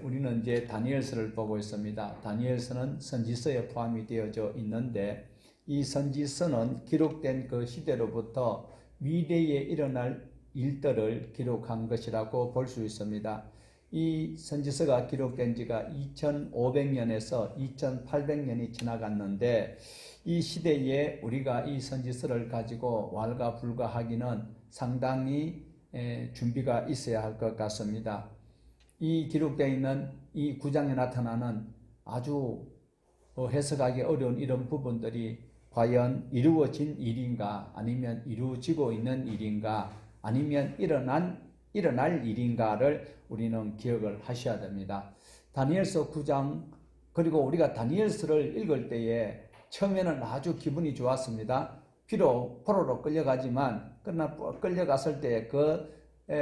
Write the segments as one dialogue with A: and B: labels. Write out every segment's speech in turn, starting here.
A: 우리는 이제 다니엘서를 보고 있습니다. 다니엘서는 선지서에 포함이 되어져 있는데 이 선지서는 기록된 그 시대로부터 미래에 일어날 일들을 기록한 것이라고 볼 수 있습니다. 이 선지서가 기록된 지가 2500년에서 2800년이 지나갔는데 이 시대에 우리가 이 선지서를 가지고 왈가불가하기는 상당히 준비가 있어야 할 것 같습니다. 이 기록되어 있는 이 9장에 나타나는 아주 해석하기 어려운 이런 부분들이 과연 이루어진 일인가, 아니면 이루어지고 있는 일인가, 아니면 일어날 일인가를 우리는 기억을 하셔야 됩니다. 다니엘서 9장, 그리고 우리가 다니엘서를 읽을 때에 처음에는 아주 기분이 좋았습니다. 비록 포로로 끌려가지만, 그러나 끌려갔을 때 그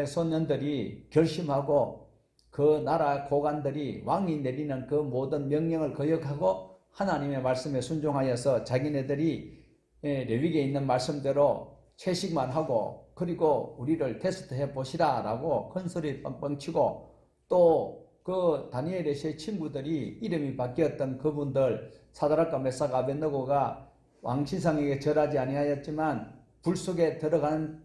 A: 소년들이 결심하고 그 나라 고관들이 왕이 내리는 그 모든 명령을 거역하고 하나님의 말씀에 순종하여서 자기네들이 레위기에 있는 말씀대로 채식만 하고, 그리고 우리를 테스트해 보시라 라고 큰소리 뻥뻥 치고, 또 그 다니엘의 세 친구들이 이름이 바뀌었던 그분들 사드락과 메삭 아벳느고가 왕시상에게 절하지 아니하였지만 불 속에 들어간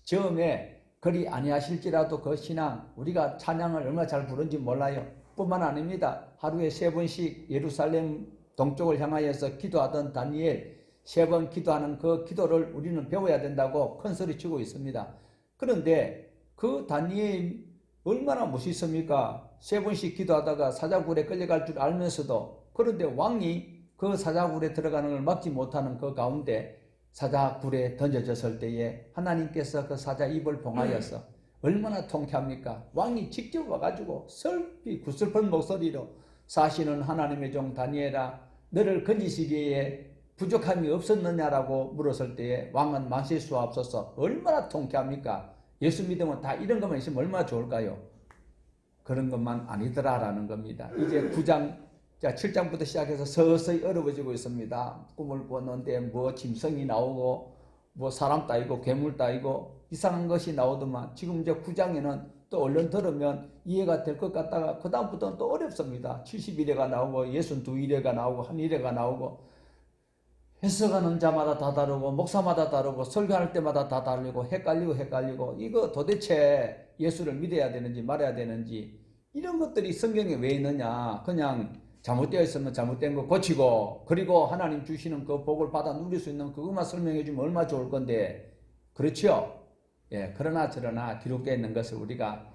A: 즈음에 그리 아니하실지라도 그 신앙, 우리가 찬양을 얼마나 잘 부른지 몰라요. 뿐만 아닙니다. 하루에 3번씩 예루살렘 동쪽을 향하여서 기도하던 다니엘, 3번 기도하는 그 기도를 우리는 배워야 된다고 큰소리 치고 있습니다. 그런데 그 다니엘 얼마나 멋있습니까? 3번씩 기도하다가 사자굴에 끌려갈 줄 알면서도, 그런데 왕이 그 사자굴에 들어가는 걸 막지 못하는 그 가운데 사자굴에 던져졌을 때에 하나님께서 그 사자 입을 봉하여서 얼마나 통쾌합니까? 왕이 직접 와가지고 슬피 구슬픈 목소리로 사실은 하나님의 종 다니엘아, 너를 건지시기에 부족함이 없었느냐라고 물었을 때에 왕은 마실 수 없어서 얼마나 통쾌합니까? 예수 믿으면 다 이런 것만 있으면 얼마나 좋을까요? 그런 것만 아니더라라는 겁니다. 이제 9장, 7장부터 시작해서 서서히 어려워지고 있습니다. 꿈을 꿨는데 뭐 짐승이 나오고 뭐 사람 따위고 괴물 따위고 이상한 것이 나오더만, 지금 이제 9장에는 또 얼른 들으면 이해가 될 것 같다가 그 다음부터는 또 어렵습니다. 70일에가 나오고 62일에가 나오고 한 일에가 나오고, 해석하는 자마다 다 다르고 목사마다 다르고 설교할 때마다 다 다르고 헷갈리고 이거 도대체 예수를 믿어야 되는지 말아야 되는지, 이런 것들이 성경에 왜 있느냐. 그냥 잘못되어 있으면 잘못된 거 고치고, 그리고 하나님 주시는 그 복을 받아 누릴 수 있는 그것만 설명해 주면 얼마나 좋을 건데, 그렇죠? 예, 그러나 저러나 기록되어 있는 것을 우리가,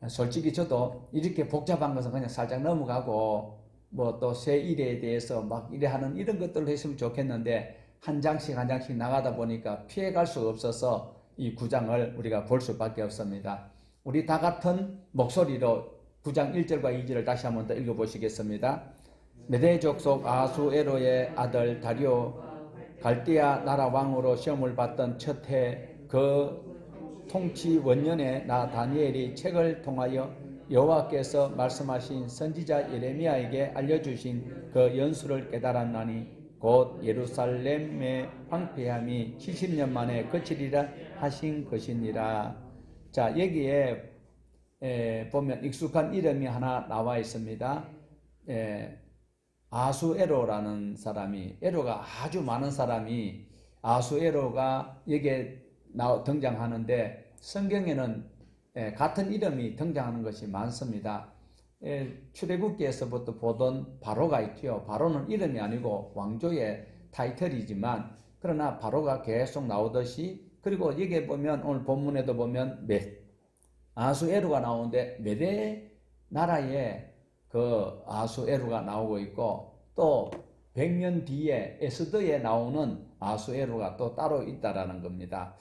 A: 솔직히 저도 이렇게 복잡한 것은 그냥 살짝 넘어가고 뭐 또 새 일에 대해서 막 이래 하는 이런 것들을 했으면 좋겠는데, 한 장씩 한 장씩 나가다 보니까 피해갈 수 없어서 이 9장을 우리가 볼 수밖에 없습니다. 우리 다 같은 목소리로 9장 1절과 2절을 다시 한번 더 읽어보시겠습니다. 메대 족속 아수에로의 아들 다리오, 갈대아 나라 왕으로 시험을 받던 첫 해 그 통치 원년에 나 다니엘이 책을 통하여 여호와께서 말씀하신 선지자 예레미야에게 알려주신 그 연수를 깨달았나니 곧 예루살렘의 황폐함이 70년 만에 그치리라 하신 것이니라. 자, 여기에 보면 익숙한 이름이 하나 나와 있습니다. 아수에로라는 사람이, 에로가 아주 많은 사람이 아수에로가 여기에 등장하는데, 성경에는 같은 이름이 등장하는 것이 많습니다. 출애굽기에서부터 보던 바로가 있죠. 바로는 이름이 아니고 왕조의 타이틀이지만, 그러나 바로가 계속 나오듯이, 그리고 여기에 보면 오늘 본문에도 보면 아수에루가 나오는데 메대 나라에 그 아수에루가 나오고 있고, 또 100년 뒤에 에스더에 나오는 아수에루가 또 따로 있다라는 겁니다.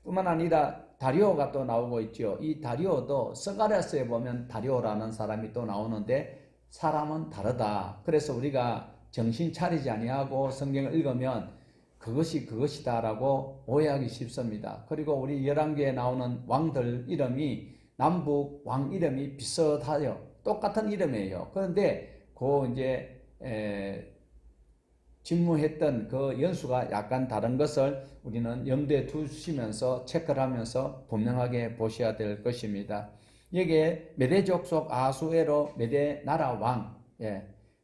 A: 뿐만 아니라 다리오가 또 나오고 있죠. 이 다리오도 스가랴서에 보면 다리오라는 사람이 또 나오는데 사람은 다르다. 그래서 우리가 정신 차리지 아니하고 성경을 읽으면 그것이 그것이다라고 오해하기 쉽습니다. 그리고 우리 열왕기에 나오는 왕들 이름이 남북 왕 이름이 비슷하죠. 똑같은 이름이에요. 그런데 그 이제 직무했던 그 연수가 약간 다른 것을 우리는 염두에 두시면서 체크를 하면서 분명하게 보셔야 될 것입니다. 여기에 메대 족속 아수에로 메대 나라 왕,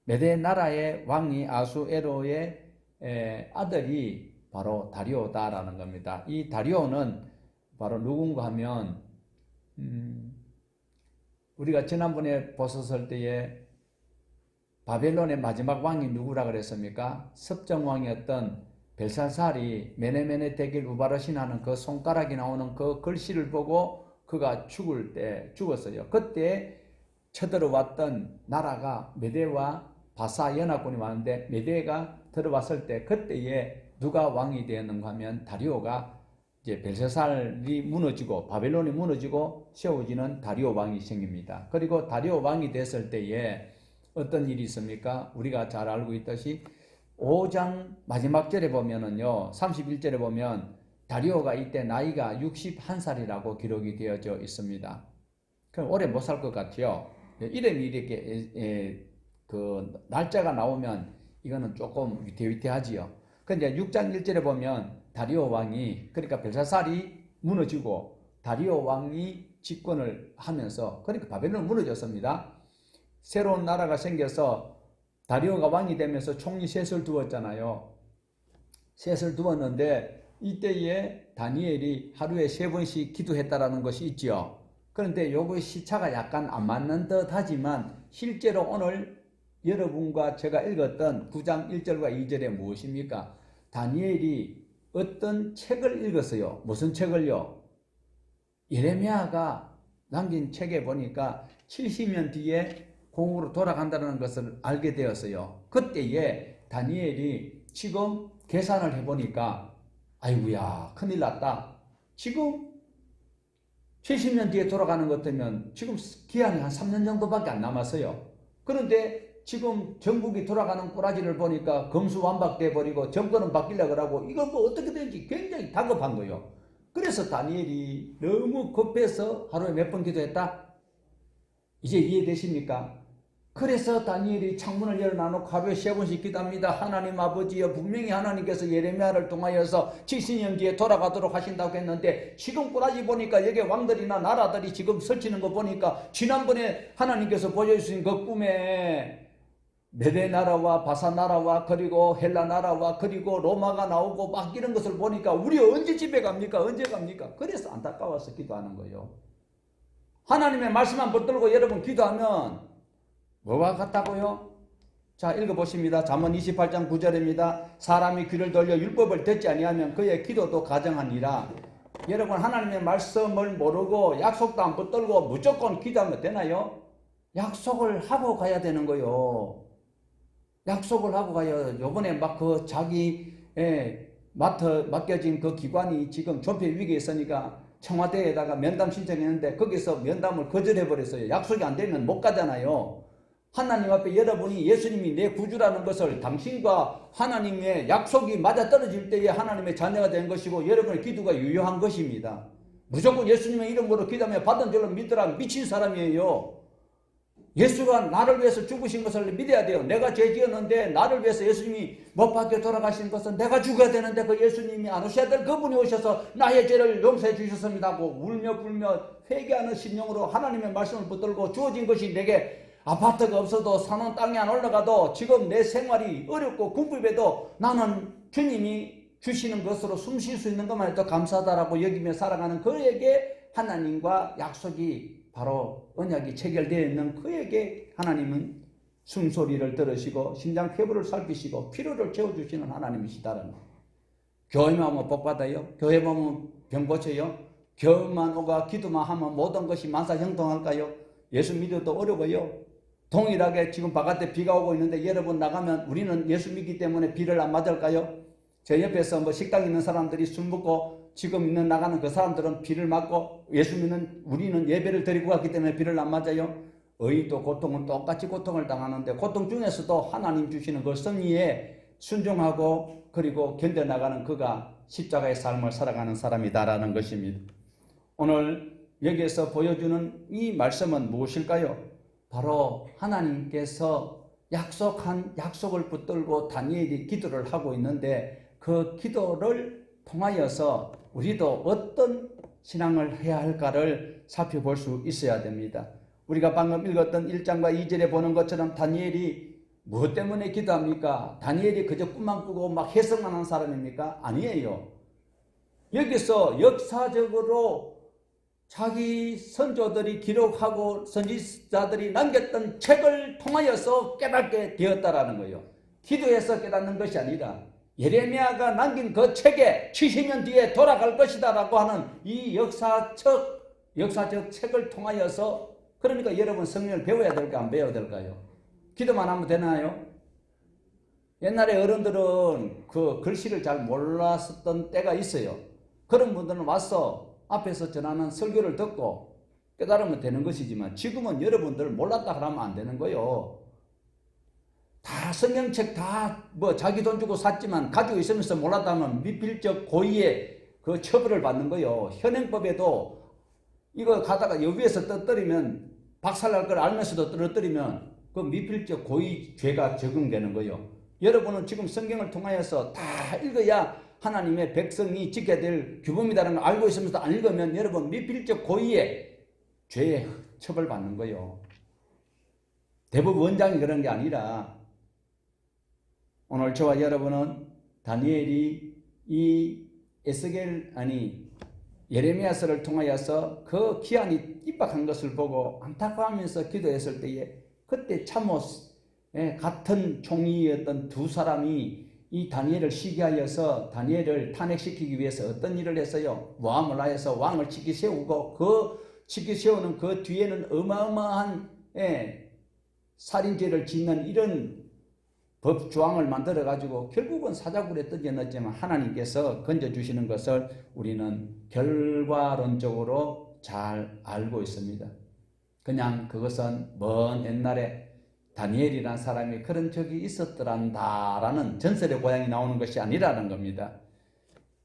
A: 메대 나라의 왕이 아수에로의 아들이 바로 다리오다라는 겁니다. 이 다리오는 바로 누군가 하면 우리가 지난번에 보셨을 때에 바벨론의 마지막 왕이 누구라 그랬습니까? 섭정왕이었던 벨사살이 메네메네 데길 우바르신 하는 그 손가락이 나오는 그 글씨를 보고 그가 죽을 때 죽었어요. 그때 쳐들어왔던 나라가 메대와 바사 연합군이 왔는데 메대가 들어왔을 때 그때에 누가 왕이 되었는가 하면 다리오가 이제 벨사살이 무너지고 바벨론이 무너지고 세워지는 다리오 왕이 생깁니다. 그리고 다리오 왕이 됐을 때에 어떤 일이 있습니까? 우리가 잘 알고 있듯이 5장 마지막 절에 보면은요, 31절에 보면 다리오가 이때 나이가 61살이라고 기록이 되어져 있습니다. 그럼 오래 못 살 것 같아요. 이름이 이렇게 그 날짜가 나오면 이거는 조금 위태위태하지요. 근데 6장 1절에 보면 다리오 왕이, 그러니까 벨사살이 무너지고 다리오 왕이 집권을 하면서, 그러니까 바벨론 무너졌습니다. 새로운 나라가 생겨서 다리오가 왕이 되면서 총리 셋을 두었잖아요. 셋을 두었는데 이때에 다니엘이 하루에 3번씩 기도했다라는 것이 있죠. 그런데 요거 시차가 약간 안 맞는 듯 하지만 실제로 오늘 여러분과 제가 읽었던 9장 1절과 2절에 무엇입니까? 다니엘이 어떤 책을 읽었어요. 무슨 책을요? 예레미야가 남긴 책에 보니까 70년 뒤에 공으로 돌아간다는 것을 알게 되었어요. 그때에 다니엘이 지금 계산을 해보니까 아이고야 큰일 났다. 지금 70년 뒤에 돌아가는 것 같으면 지금 기한이 한 3년 정도밖에 안 남았어요. 그런데 지금 전국이 돌아가는 꼬라지를 보니까 검수완박돼 버리고 정권은 바뀌려고 하고 이거 뭐 어떻게 되는지 굉장히 다급한 거예요. 그래서 다니엘이 너무 급해서 하루에 몇 번 기도했다? 이제 이해되십니까? 그래서 다니엘이 창문을 열어놔놓고 하루에 3번씩 기도합니다. 하나님 아버지여, 분명히 하나님께서 예레미야를 통하여서 70년 뒤에 돌아가도록 하신다고 했는데 지금 꼬라지 보니까 여기 왕들이나 나라들이 지금 설치는 거 보니까 지난번에 하나님께서 보여주신 그 꿈에 메대 나라와 바사 나라와 그리고 헬라 나라와 그리고 로마가 나오고 막 이런 것을 보니까 우리 언제 집에 갑니까? 언제 갑니까? 그래서 안타까워서 기도하는 거예요. 하나님의 말씀만 붙들고 여러분 기도하면 뭐와 같다고요? 자, 읽어보십니다. 잠언 28장 9절입니다. 사람이 귀를 돌려 율법을 듣지 아니하면 그의 기도도 가정하니라. 여러분 하나님의 말씀을 모르고 약속도 안 붙들고 무조건 기도하면 되나요? 약속을 하고 가야 되는 거요. 약속을 하고 가요. 요번에 막 그 자기 맡겨진 그 기관이 지금 존폐 위기에 있으니까 청와대에다가 면담 신청했는데 거기서 면담을 거절해버렸어요. 약속이 안 되면 못 가잖아요. 하나님 앞에 여러분이 예수님이 내 구주라는 것을 당신과 하나님의 약속이 맞아떨어질 때에 하나님의 자녀가 된 것이고 여러분의 기도가 유효한 것입니다. 무조건 예수님의 이름으로 기도하며 받은 줄로 믿으라 미친 사람이에요. 예수가 나를 위해서 죽으신 것을 믿어야 돼요. 내가 죄 지었는데 나를 위해서 예수님이 못 박혀 돌아가신 것은 내가 죽어야 되는데 그 예수님이 안 오셔야 될 그분이 오셔서 나의 죄를 용서해 주셨습니다 하고 울며 불며 회개하는 심령으로 하나님의 말씀을 붙들고 주어진 것이 내게 아파트가 없어도 사는 땅에 안 올라가도 지금 내 생활이 어렵고 궁핍해도 나는 주님이 주시는 것으로 숨 쉴 수 있는 것만 해도 감사하다라고 여기며 살아가는 그에게 하나님과 약속이 바로 언약이 체결되어 있는 그에게 하나님은 숨소리를 들으시고 심장 폐부를 살피시고 필요를 채워주시는 하나님이시다라는 거예요. 교회만 오면 복 받아요? 교회만 오면 병 고쳐요? 교회만 오가 기도만 하면 모든 것이 만사형통할까요? 예수 믿어도 어려워요. 동일하게 지금 바깥에 비가 오고 있는데 여러분 나가면 우리는 예수 믿기 때문에 비를 안 맞을까요? 저 옆에서 뭐 식당 있는 사람들이 술 먹고 지금 있는 나가는 그 사람들은 비를 맞고 예수 믿는 우리는 예배를 드리고 갔기 때문에 비를 안 맞아요. 의도 고통은 똑같이 고통을 당하는데 고통 중에서도 하나님 주시는 그 섭리에 순종하고 그리고 견뎌나가는 그가 십자가의 삶을 살아가는 사람이다라는 것입니다. 오늘 여기에서 보여주는 이 말씀은 무엇일까요? 바로 하나님께서 약속한 약속을 붙들고 다니엘이 기도를 하고 있는데 그 기도를 통하여서 우리도 어떤 신앙을 해야 할까를 살펴볼 수 있어야 됩니다. 우리가 방금 읽었던 1장과 2절에 보는 것처럼 다니엘이 무엇 때문에 기도합니까? 다니엘이 그저 꿈만 꾸고 막 해석만 하는 사람입니까? 아니에요. 여기서 역사적으로 자기 선조들이 기록하고 선지자들이 남겼던 책을 통하여서 깨닫게 되었다라는 거예요. 기도해서 깨닫는 것이 아니라 예레미야가 남긴 그 책에 70년 뒤에 돌아갈 것이다 라고 하는 이 역사적 책을 통하여서, 그러니까 여러분 성경을 배워야 될까 안 배워야 될까요? 기도만 하면 되나요? 옛날에 어른들은 그 글씨를 잘 몰랐었던 때가 있어요. 그런 분들은 와서 앞에서 전하는 설교를 듣고 깨달으면 되는 것이지만, 지금은 여러분들 몰랐다 그러면 안 되는 거예요. 다 성경책 다 뭐 자기 돈 주고 샀지만 가지고 있으면서 몰랐다면 미필적 고의의 그 처벌을 받는 거예요. 현행법에도 이거 가다가 여기에서 떨어뜨리면, 박살날 걸 알면서도 떨어뜨리면 그 미필적 고의 죄가 적용되는 거예요. 여러분은 지금 성경을 통하여서 다 읽어야 하나님의 백성이 지켜야 될 규범이라는 걸 알고 있으면서 안 읽으면 여러분 미필적 고의의 죄에 처벌받는 거예요. 대부분 원장이 그런 게 아니라, 오늘 저와 여러분은 다니엘이 이 예레미야서를 통하여서 그 기한이 임박한 것을 보고 안타까워하면서 기도했을 때에, 그때 차모스 같은 총리였던 두 사람이 이 다니엘을 시기하여서 다니엘을 탄핵시키기 위해서 어떤 일을 했어요? 모함을 하여서 왕을 치키 세우고, 그 치키 세우는 그 뒤에는 어마어마한 살인죄를 짓는 이런 법 조항을 만들어 가지고 결국은 사자굴에 던져넣었지만 하나님께서 건져주시는 것을 우리는 결과론적으로 잘 알고 있습니다. 그냥 그것은 먼 옛날에 다니엘이라는 사람이 그런 적이 있었더란다라는 전설의 고향이 나오는 것이 아니라는 겁니다.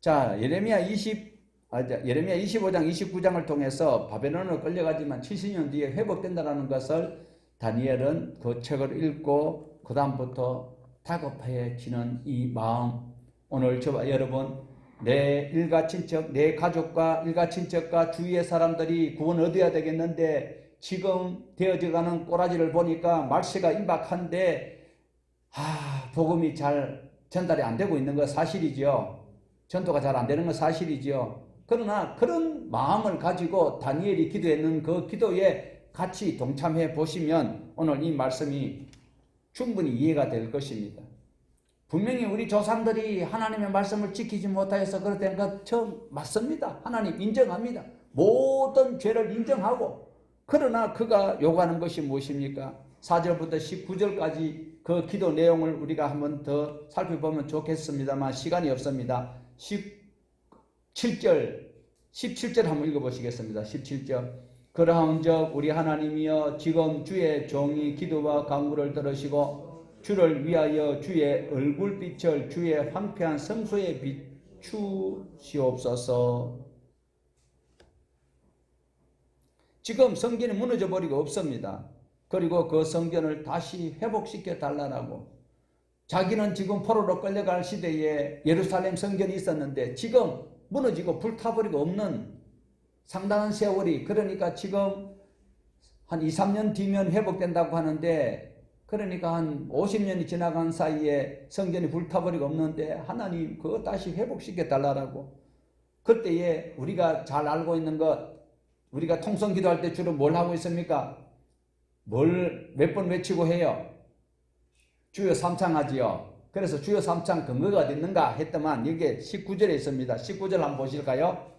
A: 자, 예레미야 25장 29장을 통해서 바벨론으로 끌려가지만 70년 뒤에 회복된다는 것을 다니엘은 그 책을 읽고 그 다음부터 다급해지는 이 마음, 오늘 저와 여러분, 내 일가 친척, 내 가족과 일가 친척과 주위의 사람들이 구원 얻어야 되겠는데 지금 되어져가는 꼬라지를 보니까 말세가 임박한데 복음이 잘 전달이 안 되고 있는 건 사실이죠. 전도가 잘 안 되는 건 사실이죠. 그러나 그런 마음을 가지고 다니엘이 기도했는 그 기도에 같이 동참해 보시면 오늘 이 말씀이 충분히 이해가 될 것입니다. 분명히 우리 조상들이 하나님의 말씀을 지키지 못하여서 그렇다는 것 맞습니다. 하나님 인정합니다. 모든 죄를 인정하고, 그러나 그가 요구하는 것이 무엇입니까? 4절부터 19절까지 그 기도 내용을 우리가 한번 더 살펴보면 좋겠습니다만 시간이 없습니다. 17절 한번 읽어보시겠습니다. 17절. 그러한즉 우리 하나님이여 지금 주의 종이 기도와 간구를 들으시고 주를 위하여 주의 얼굴빛을 주의 황폐한 성소에 비추시옵소서. 지금 성전이 무너져 버리고 없습니다. 그리고 그 성전을 다시 회복시켜 달라고. 자기는 지금 포로로 끌려갈 시대에 예루살렘 성전이 있었는데 지금 무너지고 불타버리고 없는 상당한 세월이, 그러니까 지금 한 2, 3년 뒤면 회복된다고 하는데, 그러니까 한 50년이 지나간 사이에 성전이 불타버리고 없는데 하나님 그거 다시 회복시켜 달라고. 그때에 우리가 잘 알고 있는 것, 우리가 통성 기도할 때 주로 뭘 하고 있습니까? 뭘 몇 번 외치고 해요? 주여 삼창하지요. 그래서 주여 삼창 근거가 어디 있는가 했더만 이게 19절에 있습니다. 19절 한번 보실까요?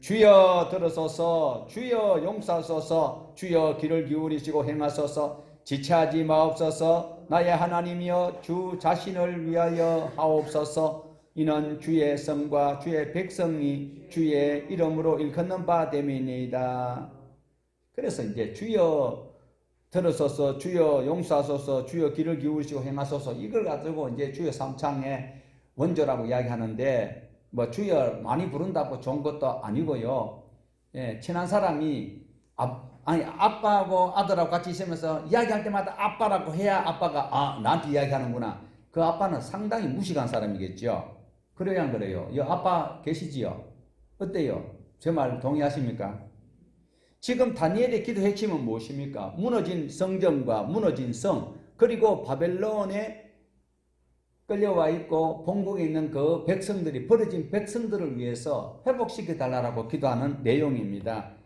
A: 주여 들으소서, 주여 용서하소서, 주여 귀를 기울이시고 행하소서, 지체하지 마옵소서. 나의 하나님이여 주 자신을 위하여 하옵소서. 이는 주의 성과 주의 백성이 주의 이름으로 일컫는 바 됨이니이다. 그래서 이제 주여 들으소서, 주여 용서하소서, 주여 귀를 기울이시고 행하소서, 이걸 가지고 이제 주여 삼창의 원조라고 이야기하는데, 뭐 주여 많이 부른다고 좋은 것도 아니고요. 친한 사람이 아빠하고 아들하고 같이 있으면서 이야기할 때마다 아빠라고 해야 아빠가 나한테 이야기하는구나. 그 아빠는 상당히 무식한 사람이겠죠. 그래야 안 그래요? 아빠 계시지요? 어때요? 제 말 동의하십니까? 지금 다니엘의 기도 핵심은 무엇입니까? 무너진 성전과 무너진 성, 그리고 바벨론에 끌려와 있고 본국에 있는 그 백성들이, 버려진 백성들을 위해서 회복시켜 달라고 기도하는 내용입니다.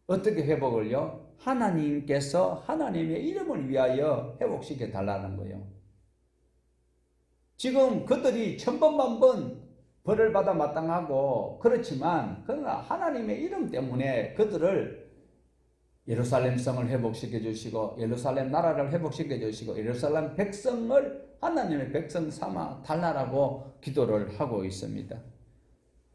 A: 어떻게 회복을요? 하나님께서 하나님의 이름을 위하여 회복시켜 달라는 거예요. 지금 그들이 천번만번 벌을 받아 마땅하고 그렇지만, 그러나 하나님의 이름 때문에 그들을 예루살렘 성을 회복시켜 주시고 예루살렘 나라를 회복시켜 주시고 예루살렘 백성을 하나님의 백성 삼아 달라고 기도를 하고 있습니다.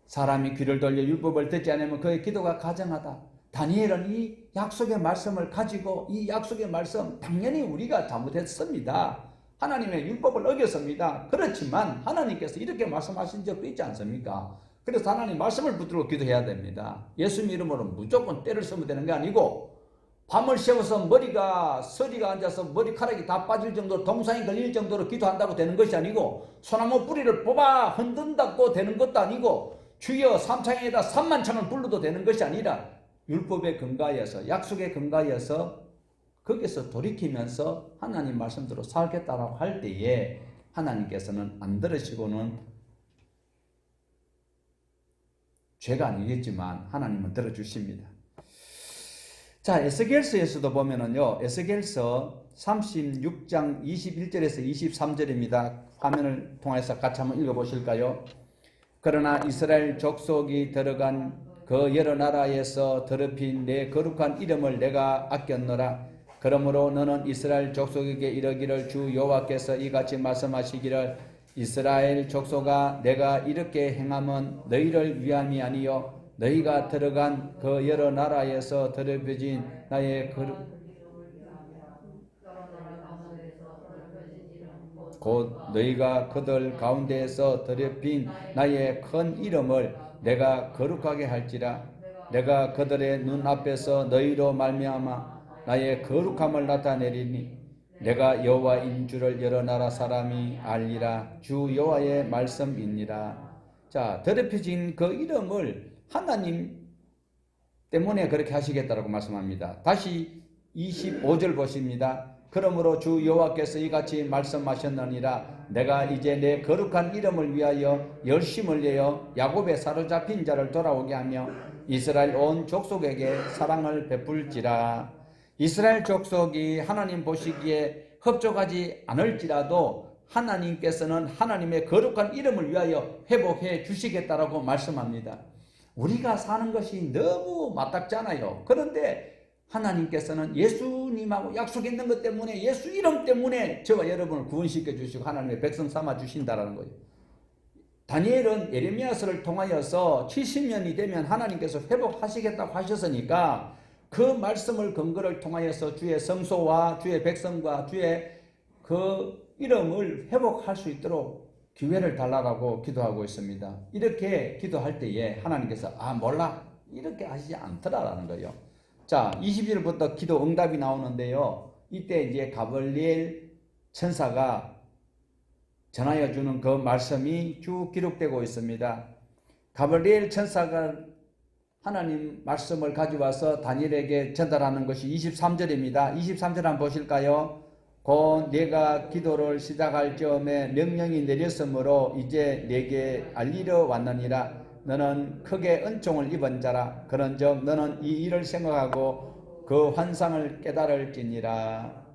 A: 사람이 귀를 돌려 율법을 듣지 않으면 그의 기도가 가정하다. 다니엘은 이 약속의 말씀을 가지고, 이 약속의 말씀, 당연히 우리가 잘못했습니다. 하나님의 율법을 어겼습니다. 그렇지만 하나님께서 이렇게 말씀하신 적도 있지 않습니까? 그래서 하나님 말씀을 붙들고 기도해야 됩니다. 예수님 이름으로 무조건 때를 쓰면 되는 게 아니고, 밤을 새워서 머리가, 서리가 앉아서 머리카락이 다 빠질 정도로, 동상이 걸릴 정도로 기도한다고 되는 것이 아니고, 소나무 뿌리를 뽑아 흔든다고 되는 것도 아니고, 주여 삼창에다 3만창을 불러도 되는 것이 아니라 율법에 근거하여서, 약속에 근거하여서 거기서 돌이키면서 하나님 말씀대로 살겠다라고 할 때에 하나님께서는 안 들으시고는, 죄가 아니겠지만 하나님은 들어주십니다. 자, 에스겔서에서도 보면은요, 에스겔서 36장 21절에서 23절입니다. 화면을 통해서 같이 한번 읽어보실까요? 그러나 이스라엘 족속이 들어간 그 여러 나라에서 더럽힌 내 거룩한 이름을 내가 아꼈노라. 그러므로 너는 이스라엘 족속에게 이르기를, 주 여호와께서 이같이 말씀하시기를, 이스라엘 족속아, 내가 이렇게 행함은 너희를 위함이 아니요 너희가 들어간 그 여러 나라에서 더럽혀진 나의 곧 너희가 그들 가운데에서 더럽힌 나의 큰 이름을 내가 거룩하게 할지라. 내가 그들의 눈앞에서 너희로 말미암아 나의 거룩함을 나타내리니 내가 여호와인 줄을 여러 나라 사람이 알리라. 주 여호와의 말씀이니라. 자, 더럽혀진 그 이름을 하나님 때문에 그렇게 하시겠다라고 말씀합니다. 다시 25절 보십니다. 그러므로 주 여호와께서 이같이 말씀하셨느니라. 내가 이제 내 거룩한 이름을 위하여 열심을 내어 야곱의 사로잡힌 자를 돌아오게 하며 이스라엘 온 족속에게 사랑을 베풀지라. 이스라엘 족속이 하나님 보시기에 흡족하지 않을지라도 하나님께서는 하나님의 거룩한 이름을 위하여 회복해 주시겠다라고 말씀합니다. 우리가 사는 것이 너무 맞닥잖아요. 그런데 하나님께서는 예수님하고 약속했는 것 때문에, 예수 이름 때문에 저와 여러분을 구원시켜 주시고 하나님의 백성 삼아 주신다라는 거예요. 다니엘은 예레미야서를 통하여서 70년이 되면 하나님께서 회복하시겠다고 하셨으니까 그 말씀을 근거를 통하여서 주의 성소와 주의 백성과 주의 그 이름을 회복할 수 있도록 기회를 달라고 기도하고 있습니다. 이렇게 기도할 때에 하나님께서 몰라 이렇게 하시지 않더라라는 거예요. 자, 20절부터 기도 응답이 나오는데요. 이때 이제 가브리엘 천사가 전하여 주는 그 말씀이 쭉 기록되고 있습니다. 가브리엘 천사가 하나님 말씀을 가져와서 다니엘에게 전달하는 것이 23절입니다. 23절 한번 보실까요? 곧 내가 기도를 시작할 즈음에 명령이 내렸으므로 이제 내게 알리러 왔느니라. 너는 크게 은총을 입은 자라. 그런즉 너는 이 일을 생각하고 그 환상을 깨달을지니라.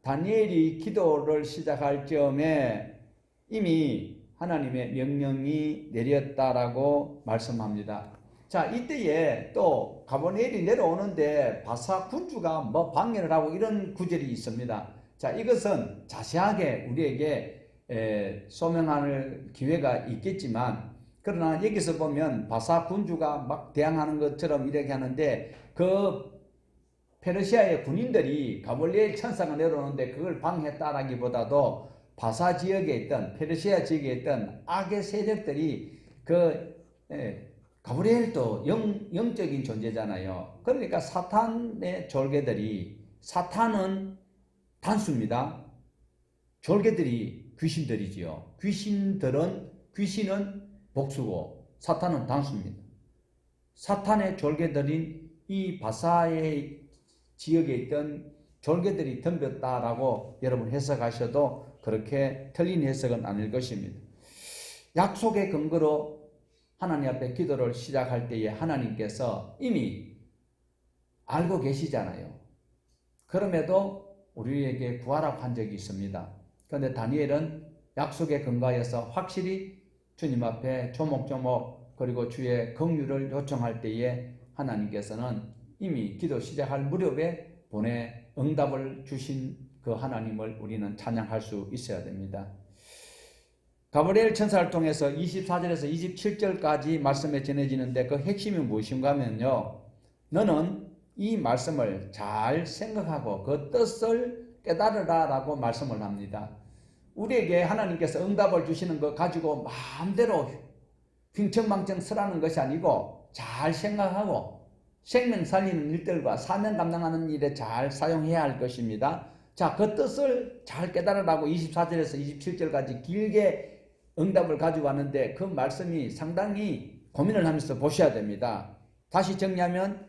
A: 다니엘이 기도를 시작할 즈음에 이미 하나님의 명령이 내렸다라고 말씀합니다. 자, 이때에 또 가브리엘이 내려오는데 바사 군주가 방해를 하고 이런 구절이 있습니다. 자, 이것은 자세하게 우리에게 소명할 기회가 있겠지만, 그러나 여기서 보면 바사 군주가 막 대항하는 것처럼 이렇게 하는데, 그 페르시아의 군인들이 가브리엘 천사가 내려오는데 그걸 방해했다라기보다도 바사 지역에 있던, 페르시아 지역에 있던 악의 세력들이 가브리엘도 영적인 존재잖아요. 그러니까 사탄의 졸개들이, 사탄은 단수입니다. 졸개들이 귀신들이지요. 귀신은 복수고 사탄은 단수입니다. 사탄의 졸개들인 이 바사의 지역에 있던 졸개들이 덤볐다라고 여러분 해석하셔도 그렇게 틀린 해석은 아닐 것입니다. 약속의 근거로 하나님 앞에 기도를 시작할 때에 하나님께서 이미 알고 계시잖아요. 그럼에도 우리에게 구하라고 한 적이 있습니다. 그런데 다니엘은 약속에 근거하여서 확실히 주님 앞에 조목조목 그리고 주의 긍휼을 요청할 때에 하나님께서는 이미 기도 시작할 무렵에 보내 응답을 주신 그 하나님을 우리는 찬양할 수 있어야 됩니다. 가브리엘 천사를 통해서 24절에서 27절까지 말씀에 전해지는데 그 핵심이 무엇인가 하면요, 너는 이 말씀을 잘 생각하고 그 뜻을 깨달으라 라고 말씀을 합니다. 우리에게 하나님께서 응답을 주시는 거 가지고 마음대로 휘청망청 쓰라는 것이 아니고 잘 생각하고 생명 살리는 일들과 사명 감당하는 일에 잘 사용해야 할 것입니다. 자, 그 뜻을 잘 깨달으라고 24절에서 27절까지 길게 응답을 가지고 왔는데 그 말씀이 상당히 고민을 하면서 보셔야 됩니다. 다시 정리하면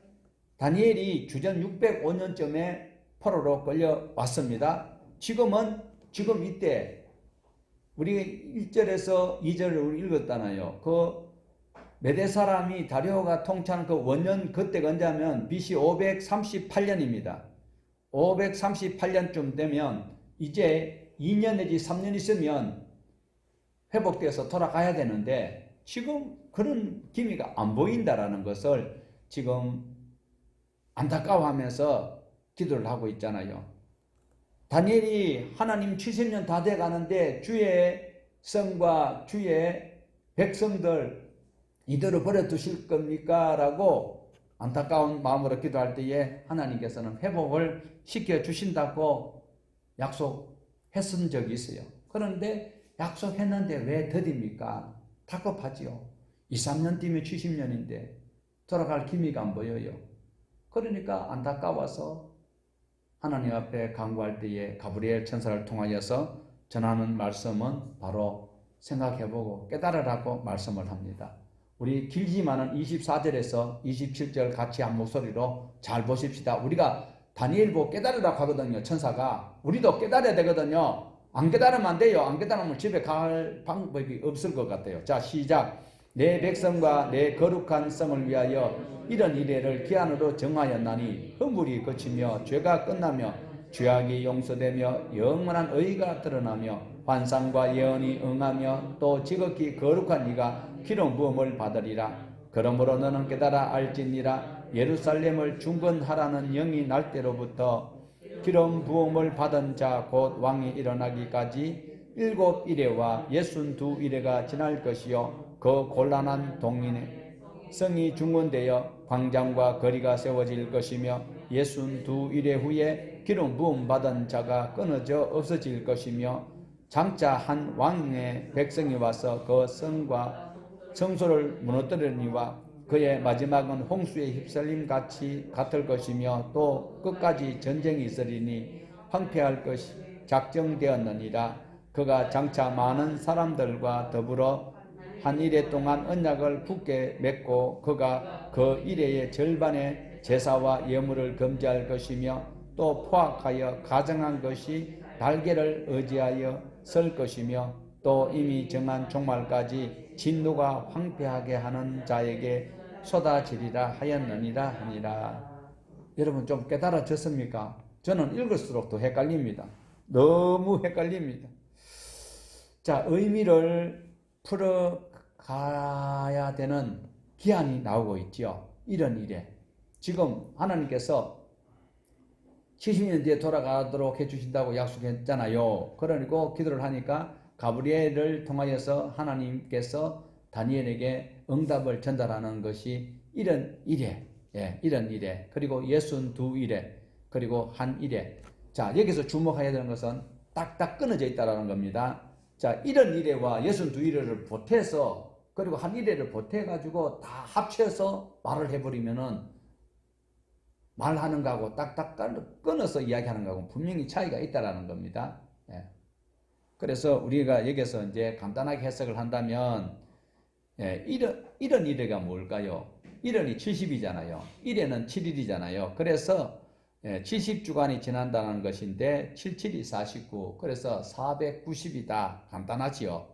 A: 다니엘이 주전 605년쯤에 포로로 끌려왔습니다. 지금 이때 우리 1절에서 2절을 우리 읽었잖아요. 그 메대 사람이 다리오가 통치하는 그 원년 그때가 언제냐면 BC 538년입니다. 538년쯤 되면 이제 2년 내지 3년 있으면 회복돼서 돌아가야 되는데 지금 그런 기미가 안 보인다라는 것을 지금 안타까워하면서 기도를 하고 있잖아요. 다니엘이 하나님 70년 다 돼가는데 주의 성과 주의 백성들 이대로 버려두실 겁니까? 라고 안타까운 마음으로 기도할 때에 하나님께서는 회복을 시켜주신다고 약속했은 적이 있어요. 그런데 약속했는데 왜 더딥니까? 다급하지요. 2, 3년 뒤면 70년인데 돌아갈 기미가 안 보여요. 그러니까 안타까워서 하나님 앞에 간구할 때에 가브리엘 천사를 통하여서 전하는 말씀은 바로 생각해보고 깨달으라고 말씀을 합니다. 우리 길지만은 24절에서 27절 같이 한 목소리로 잘 보십시다. 우리가 다니엘 보고 깨달으라고 하거든요. 천사가. 우리도 깨달아야 되거든요. 안 깨달으면 안 돼요. 안 깨달으면 집에 갈 방법이 없을 것 같아요. 자, 시작. 내 백성과 내 거룩한 성을 위하여 이런 이래를 기한으로 정하였나니 허물이 그치며 죄가 끝나며 죄악이 용서되며 영원한 의가 드러나며 환상과 예언이 응하며 또 지극히 거룩한 이가 기름 부음을 받으리라. 그러므로 너는 깨달아 알지니라. 예루살렘을 중건하라는 영이 날 때로부터 기름 부음을 받은 자 곧 왕이 일어나기까지 7이레와 62이레가 지날 것이요 그 곤란한 동인의 성이 중건되어 광장과 거리가 세워질 것이며 62이레 후에 기름 부음 받은 자가 끊어져 없어질 것이며 장차 한 왕의 백성이 와서 그 성과 성소를 무너뜨리니와 그의 마지막은 홍수에 휩쓸림 같이 같을 것이며 또 끝까지 전쟁이 있으리니 황폐할 것이 작정되었느니라. 그가 장차 많은 사람들과 더불어 한 이래 동안 언약을 굳게 맺고 그가 그 이래의 절반의 제사와 예물을 금지할 것이며 또 포악하여 가정한 것이 달걀을 의지하여 설 것이며 또 이미 정한 종말까지 진노가 황폐하게 하는 자에게 쏟아지리라 하였느니라 하니라. 여러분 좀 깨달아졌습니까? 저는 읽을수록 더 헷갈립니다. 너무 헷갈립니다. 자, 의미를 풀어가야 되는 기한이 나오고 있죠. 이런 일에 지금 하나님께서 70년 뒤에 돌아가도록 해주신다고 약속했잖아요. 그러니까 기도를 하니까 가브리엘을 통하여서 하나님께서 다니엘에게 응답을 전달하는 것이 이런 일에, 이런 일에, 그리고 62일에, 그리고 한 일에. 자, 여기서 주목해야 되는 것은 딱딱 끊어져 있다는 겁니다. 자, 이런 일에와 62일을 보태서, 그리고 한 일에를 보태가지고 다 합쳐서 말을 해버리면은 말하는 거하고 딱딱 끊어서 이야기하는 거하고 분명히 차이가 있다는 겁니다. 그래서 우리가 여기서 이제 간단하게 해석을 한다면, 이런 일회가 뭘까요? 1년이 70이잖아요. 1에는 7일이잖아요. 그래서 70주간이 지난다는 것인데 77이 49, 그래서 490이다. 간단하지요.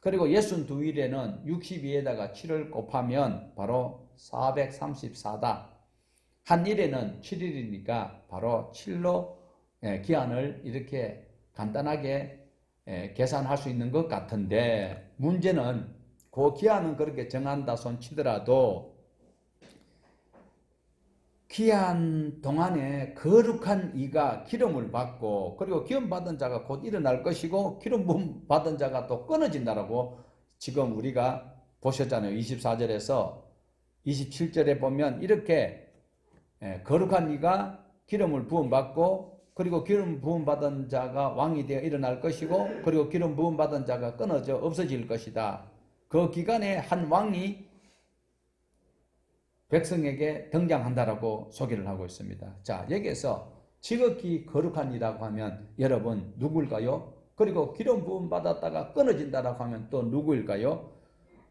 A: 그리고 62일에는 62에다가 7을 곱하면 바로 434다. 한 일에는 7일이니까 바로 7로 기한을 이렇게 간단하게 계산할 수 있는 것 같은데, 문제는 그 기한은 그렇게 정한다 손 치더라도 기한 동안에 거룩한 이가 기름을 받고, 그리고 기름 받은 자가 곧 일어날 것이고 기름 부음 받은 자가 또 끊어진다라고 지금 우리가 보셨잖아요. 24절에서 27절에 보면 이렇게 거룩한 이가 기름을 부음 받고, 그리고 기름 부음 받은 자가 왕이 되어 일어날 것이고, 그리고 기름 부음 받은 자가 끊어져 없어질 것이다. 그 기간에 한 왕이 백성에게 등장한다라고 소개를 하고 있습니다. 자, 여기에서 지극히 거룩한 이라고 하면 여러분 누구일까요? 그리고 기름 부음 받았다가 끊어진다라고 하면 또 누구일까요?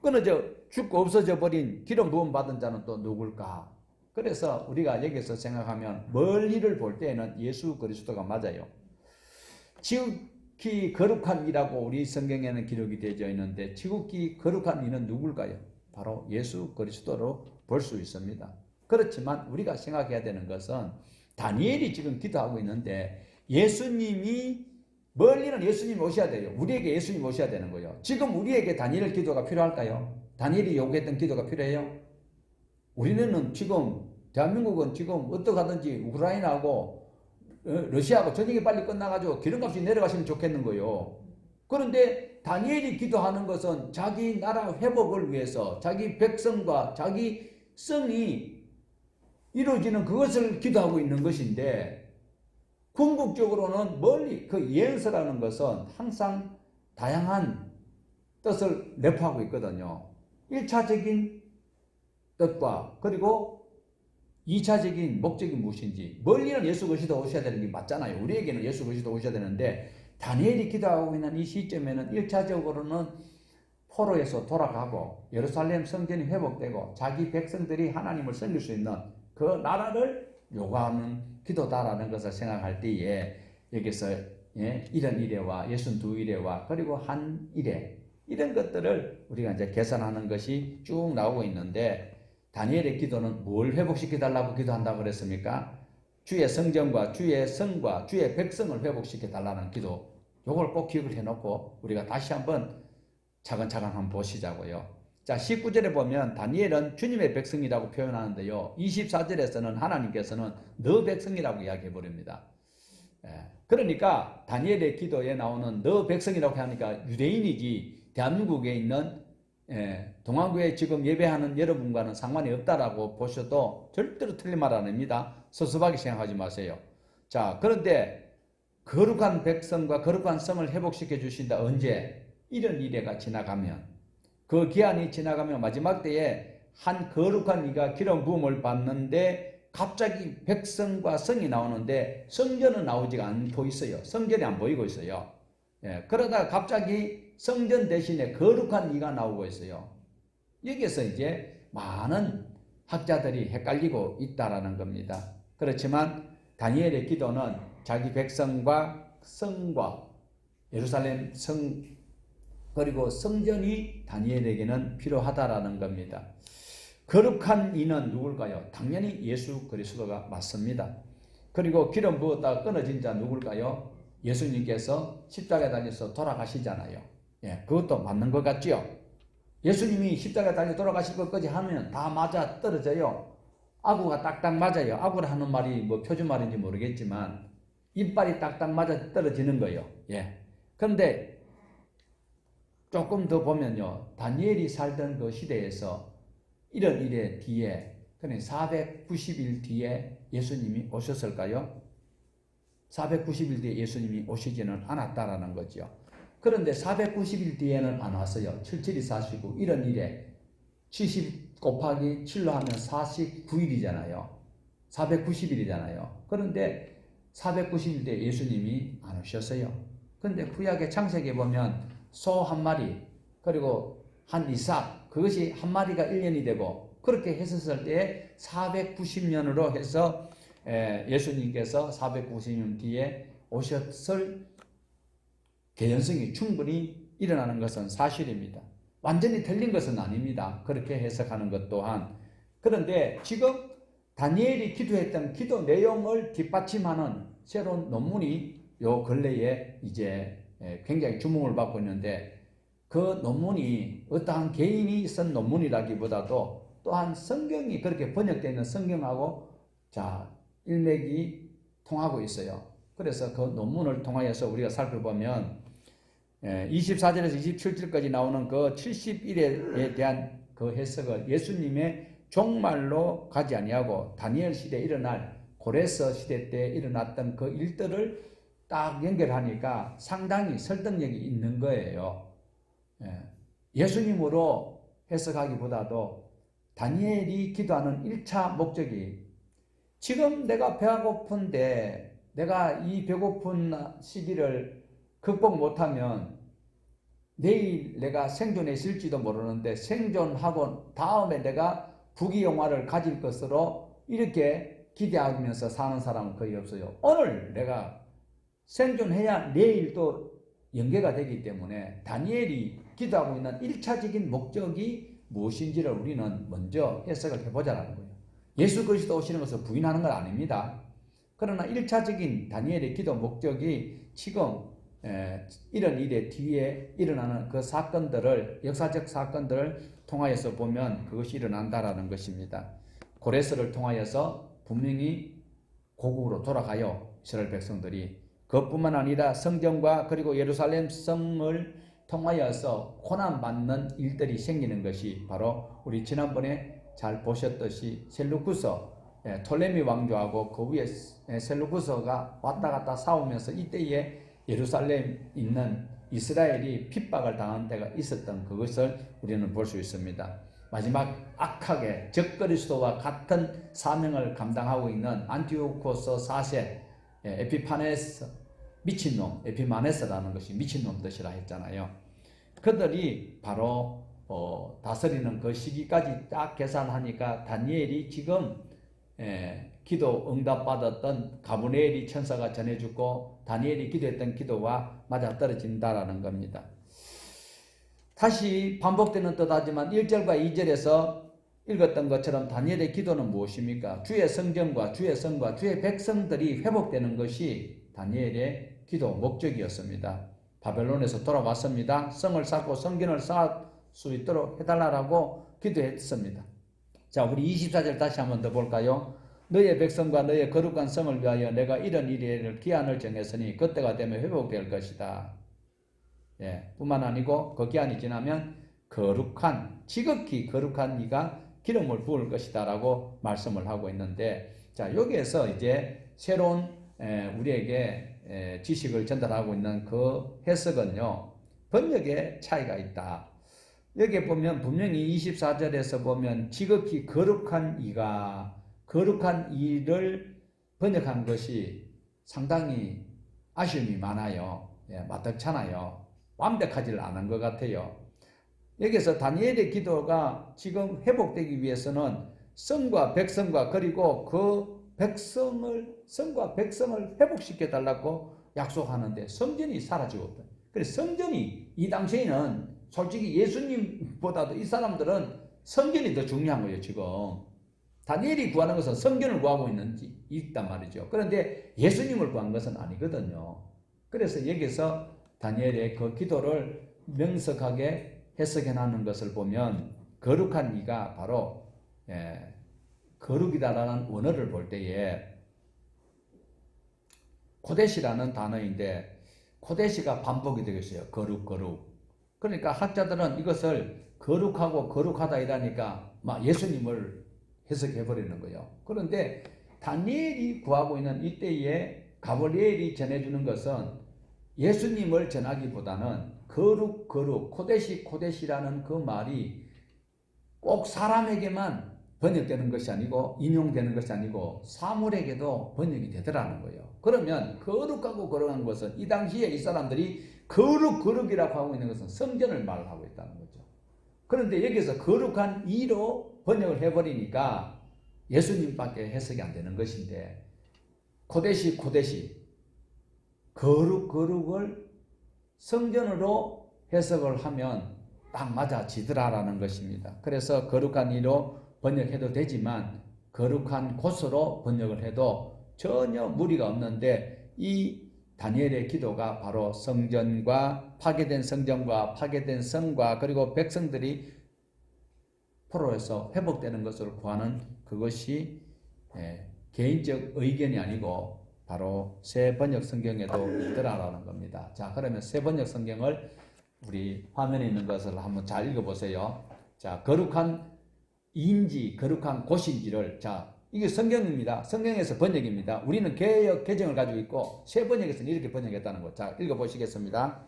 A: 끊어져 죽고 없어져 버린 기름 부음 받은 자는 또 누굴까? 그래서 우리가 여기서 생각하면 멀리를 볼 때에는 예수 그리스도가 맞아요. 지극히 거룩한 이라고 우리 성경에는 기록이 되어 있는데, 지극히 거룩한 이는 누굴까요? 바로 예수 그리스도로 볼 수 있습니다. 그렇지만 우리가 생각해야 되는 것은 다니엘이 지금 기도하고 있는데, 예수님이 멀리는 예수님이 오셔야 돼요. 우리에게 예수님이 오셔야 되는 거예요. 지금 우리에게 다니엘 기도가 필요할까요? 다니엘이 요구했던 기도가 필요해요? 우리는 지금 대한민국은 지금 어떻게 하든지 우크라이나하고 러시아하고 전쟁이 빨리 끝나가지고 기름값이 내려가시면 좋겠는 거예요. 그런데 다니엘이 기도하는 것은 자기 나라 회복을 위해서 자기 백성과 자기 성이 이루어지는 그것을 기도하고 있는 것인데, 궁극적으로는 멀리 그 예언서라는 것은 항상 다양한 뜻을 내포하고 있거든요. 1차적인 뜻과 그리고 2차적인 목적이 무엇인지, 멀리는 예수 그리스도 오셔야 되는 게 맞잖아요. 우리에게는 예수 그리스도 오셔야 되는데, 다니엘이 기도하고 있는 이 시점에는 1차적으로는 포로에서 돌아가고 예루살렘 성전이 회복되고 자기 백성들이 하나님을 섬길 수 있는 그 나라를 요구하는 기도다라는 것을 생각할 때에, 여기서 이런 일회와 62일회와 그리고 한 일회, 이런 것들을 우리가 이제 계산하는 것이 쭉 나오고 있는데, 다니엘의 기도는 뭘 회복시켜 달라고 기도한다고 그랬습니까? 주의 성전과 주의 성과 주의 백성을 회복시켜 달라는 기도. 요걸 꼭 기억을 해놓고 우리가 다시 한번 차근차근 한번 보시자고요. 자, 19절에 보면 다니엘은 주님의 백성이라고 표현하는데요. 24절에서는 하나님께서는 너 백성이라고 이야기해 버립니다. 그러니까 다니엘의 기도에 나오는 너 백성이라고 하니까 유대인이지 대한민국에 있는 동아교에 지금 예배하는 여러분과는 상관이 없다라고 보셔도 절대로 틀린 말 아닙니다. 섭섭하게 생각하지 마세요. 자, 그런데 거룩한 백성과 거룩한 성을 회복시켜 주신다. 언제? 이런 일회가 지나가면, 그 기한이 지나가면 마지막 때에 한 거룩한 이가 기름 부음을 받는데 갑자기 백성과 성이 나오는데 성전은 나오지가 않고 있어요. 성전이 안 보이고 있어요. 그러다가 갑자기 성전 대신에 거룩한 이가 나오고 있어요. 여기에서 이제 많은 학자들이 헷갈리고 있다라는 겁니다. 그렇지만 다니엘의 기도는 자기 백성과 성과 예루살렘 성 그리고 성전이 다니엘에게는 필요하다라는 겁니다. 거룩한 이는 누굴까요? 당연히 예수 그리스도가 맞습니다. 그리고 기름 부었다가 끊어진 자 누굴까요? 예수님께서 십자가에 달려서 돌아가시잖아요. 그것도 맞는 것 같죠? 예수님이 십자가에 달려 돌아가실 것까지 하면 다 맞아 떨어져요. 아구가 딱딱 맞아요. 아구라 하는 말이 뭐 표준말인지 모르겠지만 이빨이 딱딱 맞아 떨어지는 거예요. 그런데 조금 더 보면요, 다니엘이 살던 그 시대에서 이런 일의 뒤에, 그러니까 490일 뒤에 예수님이 오셨을까요? 490일 뒤에 예수님이 오시지는 않았다라는 거죠. 그런데 490일 뒤에는 안 왔어요. 77이 49, 이런 일에 70 곱하기 7로 하면 49일이잖아요. 490일이잖아요. 그런데 490일 뒤에 예수님이 안 오셨어요. 그런데 구약의 창세기에 보면 소 한 마리, 그리고 한 이삭, 그것이 한 마리가 1년이 되고, 그렇게 했었을 때 490년으로 해서 예수님께서 490년 뒤에 오셨을 개연성이 충분히 일어나는 것은 사실입니다. 완전히 틀린 것은 아닙니다. 그렇게 해석하는 것 또한. 그런데 지금 다니엘이 기도했던 기도 내용을 뒷받침하는 새로운 논문이 요 근래에 이제 굉장히 주목을 받고 있는데, 그 논문이 어떠한 개인이 쓴 논문이라기보다도 또한 성경이 그렇게 번역되어 있는 성경하고 일맥이 통하고 있어요. 그래서 그 논문을 통하여서 우리가 살펴보면 24절에서 27절까지 나오는 그 70일에 대한 그 해석을 예수님의 종말로 가지 아니하고 다니엘 시대에 일어날 고레스 시대 때 일어났던 그 일들을 딱 연결하니까 상당히 설득력이 있는 거예요. 예수님으로 해석하기보다도 다니엘이 기도하는 1차 목적이, 지금 내가 배가 고픈데 내가 이 배고픈 시기를 극복 못하면 내일 내가 생존에 있을지도 모르는데 생존하고 다음에 내가 부귀영화를 가질 것으로 이렇게 기대하면서 사는 사람은 거의 없어요. 오늘 내가 생존해야 내일 또 연계가 되기 때문에 다니엘이 기도하고 있는 1차적인 목적이 무엇인지를 우리는 먼저 해석을 해보자는 거예요. 예수 그리스도 오시는 것을 부인하는 건 아닙니다. 그러나 1차적인 다니엘의 기도 목적이 지금 이런 일의 뒤에 일어나는 그 사건들을, 역사적 사건들을 통하여서 보면 그것이 일어난다라는 것입니다. 고레스를 통하여서 분명히 고국으로 돌아가요. 이스라엘 백성들이. 그것뿐만 아니라 성전과 그리고 예루살렘 성을 통하여서 고난받는 일들이 생기는 것이 바로 우리 지난번에 잘 보셨듯이 셀루쿠서 톨레미 왕조하고 그 위에 셀루쿠서가 왔다 갔다 싸우면서 이때에 예루살렘 있는 이스라엘이 핍박을 당한 때가 있었던 그것을 우리는 볼 수 있습니다. 마지막 악하게 적그리스도와 같은 사명을 감당하고 있는 안티오코스 4세 에피파네스, 미친놈, 에피마네스라는 것이 미친놈 뜻이라 했잖아요. 그들이 바로 다스리는 그 시기까지 딱 계산하니까 다니엘이 지금 기도 응답받았던 가브리엘이 천사가 전해주고 다니엘이 기도했던 기도와 맞아떨어진다라는 겁니다. 다시 반복되는 뜻하지만 1절과 2절에서 읽었던 것처럼 다니엘의 기도는 무엇입니까? 주의 성전과 주의 성과 주의 백성들이 회복되는 것이 다니엘의 기도 목적이었습니다. 바벨론에서 돌아왔습니다. 성을 쌓고 성전을 쌓을 수 있도록 해달라고 기도했습니다. 자, 우리 24절 다시 한번 더 볼까요? 너의 백성과 너의 거룩한 성을 위하여 내가 이런 일을 기한을 정했으니 그때가 되면 회복될 것이다. 뿐만 아니고 그 기한이 지나면 거룩한, 지극히 거룩한 이가 기름을 부을 것이다 라고 말씀을 하고 있는데, 자, 여기에서 이제 새로운 우리에게 지식을 전달하고 있는 그 해석은요, 번역에 차이가 있다. 여기에 보면 분명히 24절에서 보면 지극히 거룩한 이가, 거룩한 이를 번역한 것이 상당히 아쉬움이 많아요. 마땅찮아요. 완벽하지를 않은 것 같아요. 여기서 다니엘의 기도가 지금 회복되기 위해서는 성과 백성과 그리고 그 백성을, 성과 백성을 회복시켜 달라고 약속하는데 성전이 사라지거든. 그래서 성전이 이 당시에는 솔직히 예수님보다도 이 사람들은 성전이 더 중요한 거예요. 지금 다니엘이 구하는 것은 성전을 구하고 있단 말이죠. 그런데 예수님을 구한 것은 아니거든요. 그래서 여기서 다니엘의 그 기도를 명석하게 해석해 놨는 것을 보면 거룩한 이가 바로 거룩이다라는 원어를 볼 때에 코데시라는 단어인데 코데시가 반복이 되겠어요. 거룩. 그러니까 학자들은 이것을 거룩하고 거룩하다 이라니까 막 예수님을 해석해 버리는 거예요. 그런데 다니엘이 구하고 있는 이때에 가브리엘이 전해주는 것은 예수님을 전하기보다는 거룩, 코데시라는 그 말이 꼭 사람에게만 번역되는 것이 아니고 인용되는 것이 아니고 사물에게도 번역이 되더라는 거예요. 그러면 거룩하고 거룩한 것은 이 당시에 이 사람들이 거룩이라고 하고 있는 것은 성전을 말하고 있다는 거죠. 그런데 여기서 거룩한 이로 번역을 해버리니까 예수님밖에 해석이 안 되는 것인데, 코데시 거룩을 성전으로 해석을 하면 딱 맞아지더라라는 것입니다. 그래서 거룩한 이로 번역해도 되지만 거룩한 곳으로 번역을 해도 전혀 무리가 없는데, 이 다니엘의 기도가 바로 성전과 파괴된 성전과 파괴된 성과 그리고 백성들이 포로에서 회복되는 것을 구하는 그것이 개인적 의견이 아니고 바로 새 번역 성경에도 있더라라는 겁니다. 자, 그러면 새 번역 성경을 우리 화면에 있는 것을 한번 잘 읽어보세요. 자, 거룩한 이인지 거룩한 곳인지를, 자, 이게 성경입니다. 성경에서 번역입니다. 우리는 개역 개정을 가지고 있고 새 번역에서는 이렇게 번역했다는 것. 자, 읽어보시겠습니다.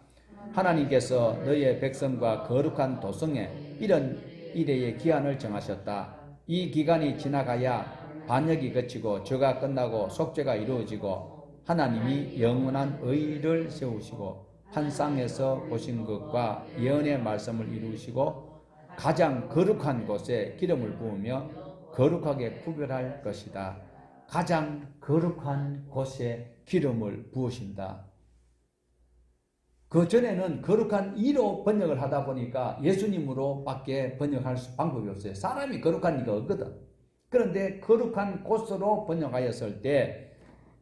A: 하나님께서 너희의 백성과 거룩한 도성에 이런 이래의 기한을 정하셨다. 이 기간이 지나가야 반역이 그치고 죄가 끝나고 속죄가 이루어지고 하나님이 영원한 의를 세우시고 환상에서 보신 것과 예언의 말씀을 이루시고 가장 거룩한 곳에 기름을 부으며 거룩하게 구별할 것이다. 가장 거룩한 곳에 기름을 부으신다. 그 전에는 거룩한 이로 번역을 하다 보니까 예수님으로 밖에 번역할 방법이 없어요. 사람이 거룩한 이가 없거든. 그런데 거룩한 곳으로 번역하였을 때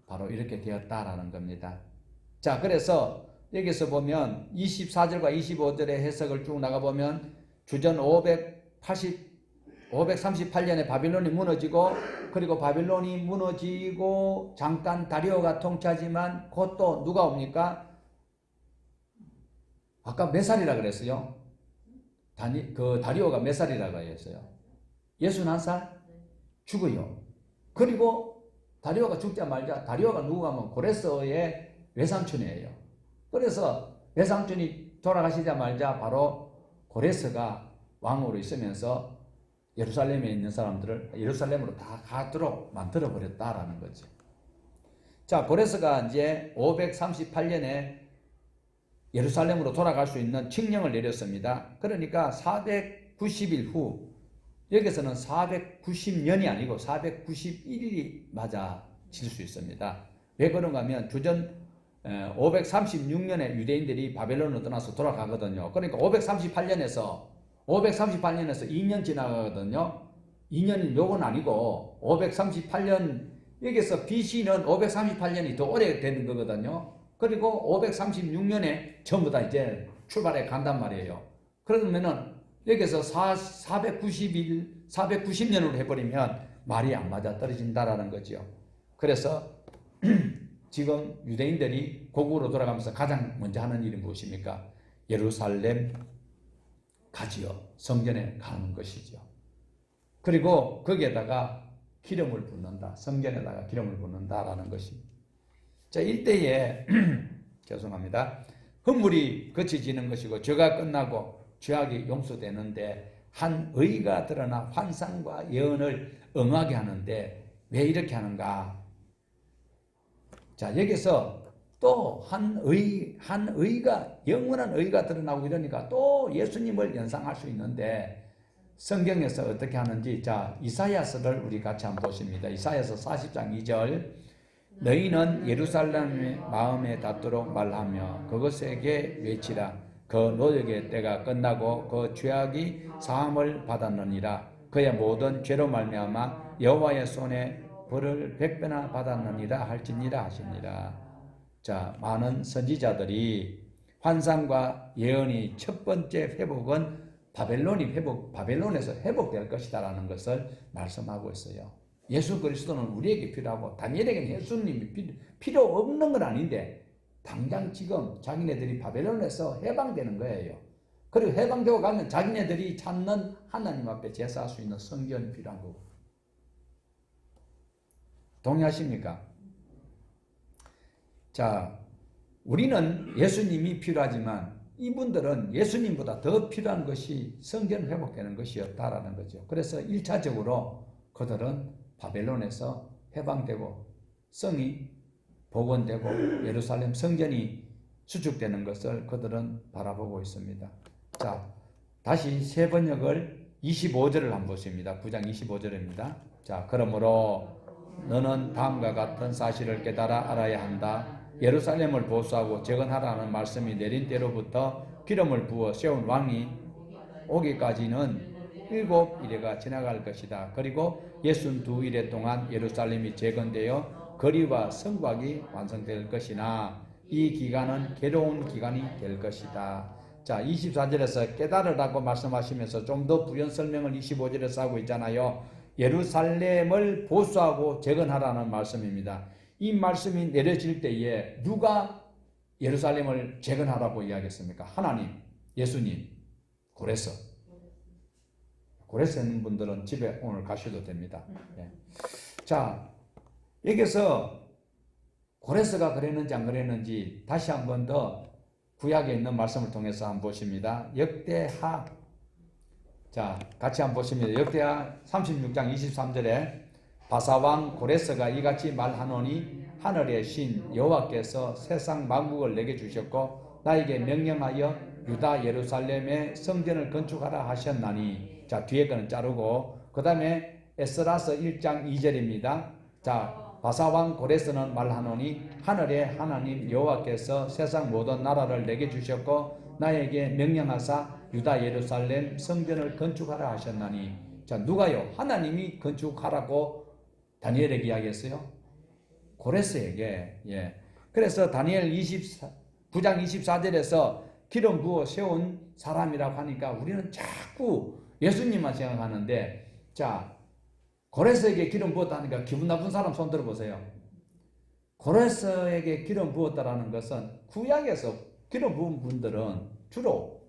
A: 바로 이렇게 되었다라는 겁니다. 자, 그래서 여기서 보면 24절과 25절의 해석을 쭉 나가보면 주전 538년에 바빌론이 무너지고, 그리고 바빌론이 무너지고 잠깐 다리오가 통치하지만 곧 또 누가 옵니까? 아까 몇 살이라 그랬어요? 다리오가 몇 살이라고 했어요? 61살? 죽어요. 그리고 다리오가 죽자마자, 다리오가 누구가 하면 고레스의 외삼촌이에요. 그래서 외삼촌이 돌아가시자마자 바로 고레스가 왕으로 있으면서 예루살렘에 있는 사람들을 예루살렘으로 다 가도록 만들어 버렸다라는 거죠. 자, 고레스가 이제 538년에 예루살렘으로 돌아갈 수 있는 칙령을 내렸습니다. 그러니까 490일 후, 여기서는 490년이 아니고 491일이 맞아질 수 있습니다. 왜 그런가 하면 주전 536년에 유대인들이 바벨론으로 떠나서 돌아가거든요. 그러니까 538년에서 2년 지나가거든요. 2년은 요건 아니고 538년, 여기서 BC는 538년이 더 오래되는 거거든요. 그리고 536년에 전부 다 이제 출발해 간단 말이에요. 그러면은 여기서 490년으로 해버리면 말이 안 맞아 떨어진다라는 거죠. 그래서 지금 유대인들이 고국으로 돌아가면서 가장 먼저 하는 일이 무엇입니까? 예루살렘 가지요. 성전에 가는 것이죠. 그리고 거기에다가 기름을 붓는다. 성전에다가 기름을 붓는다라는 것입니다. 자, 이때에 죄송합니다. 흠물이 거쳐지는 것이고 죄가 끝나고 죄악이 용서되는데 한 의가 드러나 환상과 예언을 응하게 하는데 왜 이렇게 하는가? 자, 여기서 또 한 의가, 영원한 의가 드러나고 이러니까 또 예수님을 연상할 수 있는데 성경에서 어떻게 하는지, 자, 이사야서를 우리 같이 한번 보십니다. 이사야서 40장 2절. 너희는 예루살렘의 마음에 닿도록 말하며 그것에게 외치라. 그 노역의 때가 끝나고 그 죄악이 사함을 받았느니라. 그의 모든 죄로 말미암아 여호와의 손에 벌을 100배나 받았느니라 할지니라 하시니라. 자, 많은 선지자들이 환상과 예언이 첫 번째 회복은 바벨론에서 회복될 것이다라는 것을 말씀하고 있어요. 예수 그리스도는 우리에게 필요하고 다니엘에게는 예수님이 필요 없는 건 아닌데 당장 지금 자기네들이 바벨론에서 해방되는 거예요. 그리고 해방되고 가면 자기네들이 찾는 하나님 앞에 제사할 수 있는 성전이 필요한 거고. 동의하십니까? 자, 우리는 예수님이 필요하지만 이분들은 예수님보다 더 필요한 것이 성전 회복되는 것이었다라는 거죠. 그래서 1차적으로 그들은 바벨론에서 해방되고 성이 복원되고 예루살렘 성전이 수축되는 것을 그들은 바라보고 있습니다. 자, 다시 새 번역을 25절을 한번 보십니다. 9장 25절입니다. 자, 그러므로 너는 다음과 같은 사실을 깨달아 알아야 한다. 예루살렘을 보수하고 재건하라는 말씀이 내린 때로부터 기름을 부어 세운 왕이 오기까지는 7일에가 지나갈 것이다. 그리고 62일에 동안 예루살렘이 재건되어 거리와 성곽이 완성될 것이나 이 기간은 괴로운 기간이 될 것이다. 자, 24절에서 깨달으라고 말씀하시면서 좀 더 부연 설명을 25절에서 하고 있잖아요. 예루살렘을 보수하고 재건하라는 말씀입니다. 이 말씀이 내려질 때에 누가 예루살렘을 재건하라고 이야기했습니까? 하나님, 예수님, 고레스. 고레스 있는 분들은 집에 오늘 가셔도 됩니다. 예. 자, 여기서 고레스가 그랬는지 안 그랬는지 다시 한 번 더 구약에 있는 말씀을 통해서 한번 보십니다. 역대하. 자, 같이 한번 보십니다. 역대하 36장 23절에 바사왕 고레스가 이같이 말하노니 하늘의 신 여호와께서 세상 만국을 내게 주셨고 나에게 명령하여 유다 예루살렘의 성전을 건축하라 하셨나니. 자, 뒤에 거는 자르고 그 다음에 에스라서 1장 2절입니다. 자, 바사왕 고레스는 말하노니 하늘의 하나님 여호와께서 세상 모든 나라를 내게 주셨고 나에게 명령하사 유다 예루살렘 성전을 건축하라 하셨나니. 자, 누가요? 하나님이 건축하라고 다니엘에게 이야기했어요. 고레스에게. 예. 그래서 다니엘 9장 24절에서 기름 부어 세운 사람이라고 하니까 우리는 자꾸 예수님만 생각하는데, 자, 고레스에게 기름 부었다니까 기분 나쁜 사람 손 들어보세요. 고레스에게 기름 부었다라는 것은 구약에서 기름 부은 분들은 주로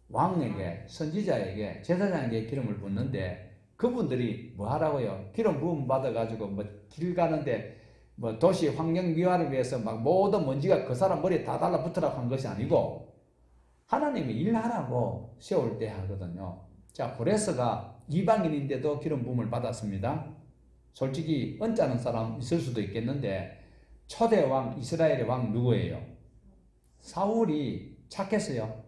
A: 왕에게, 선지자에게, 제사장에게 기름을 붓는데 그분들이 뭐 하라고요? 기름 부음 받아가지고 뭐 길 가는데 뭐 도시 환경 미화를 위해서 막 모든 먼지가 그 사람 머리에 다 달라붙으라고 한 것이 아니고 하나님이 일하라고 세울 때 하거든요. 자, 고레스가 이방인인데도 기름 부음을 받았습니다. 솔직히 언짢은 사람 있을 수도 있겠는데 초대 왕 이스라엘의 왕 누구예요? 사울이 착했어요.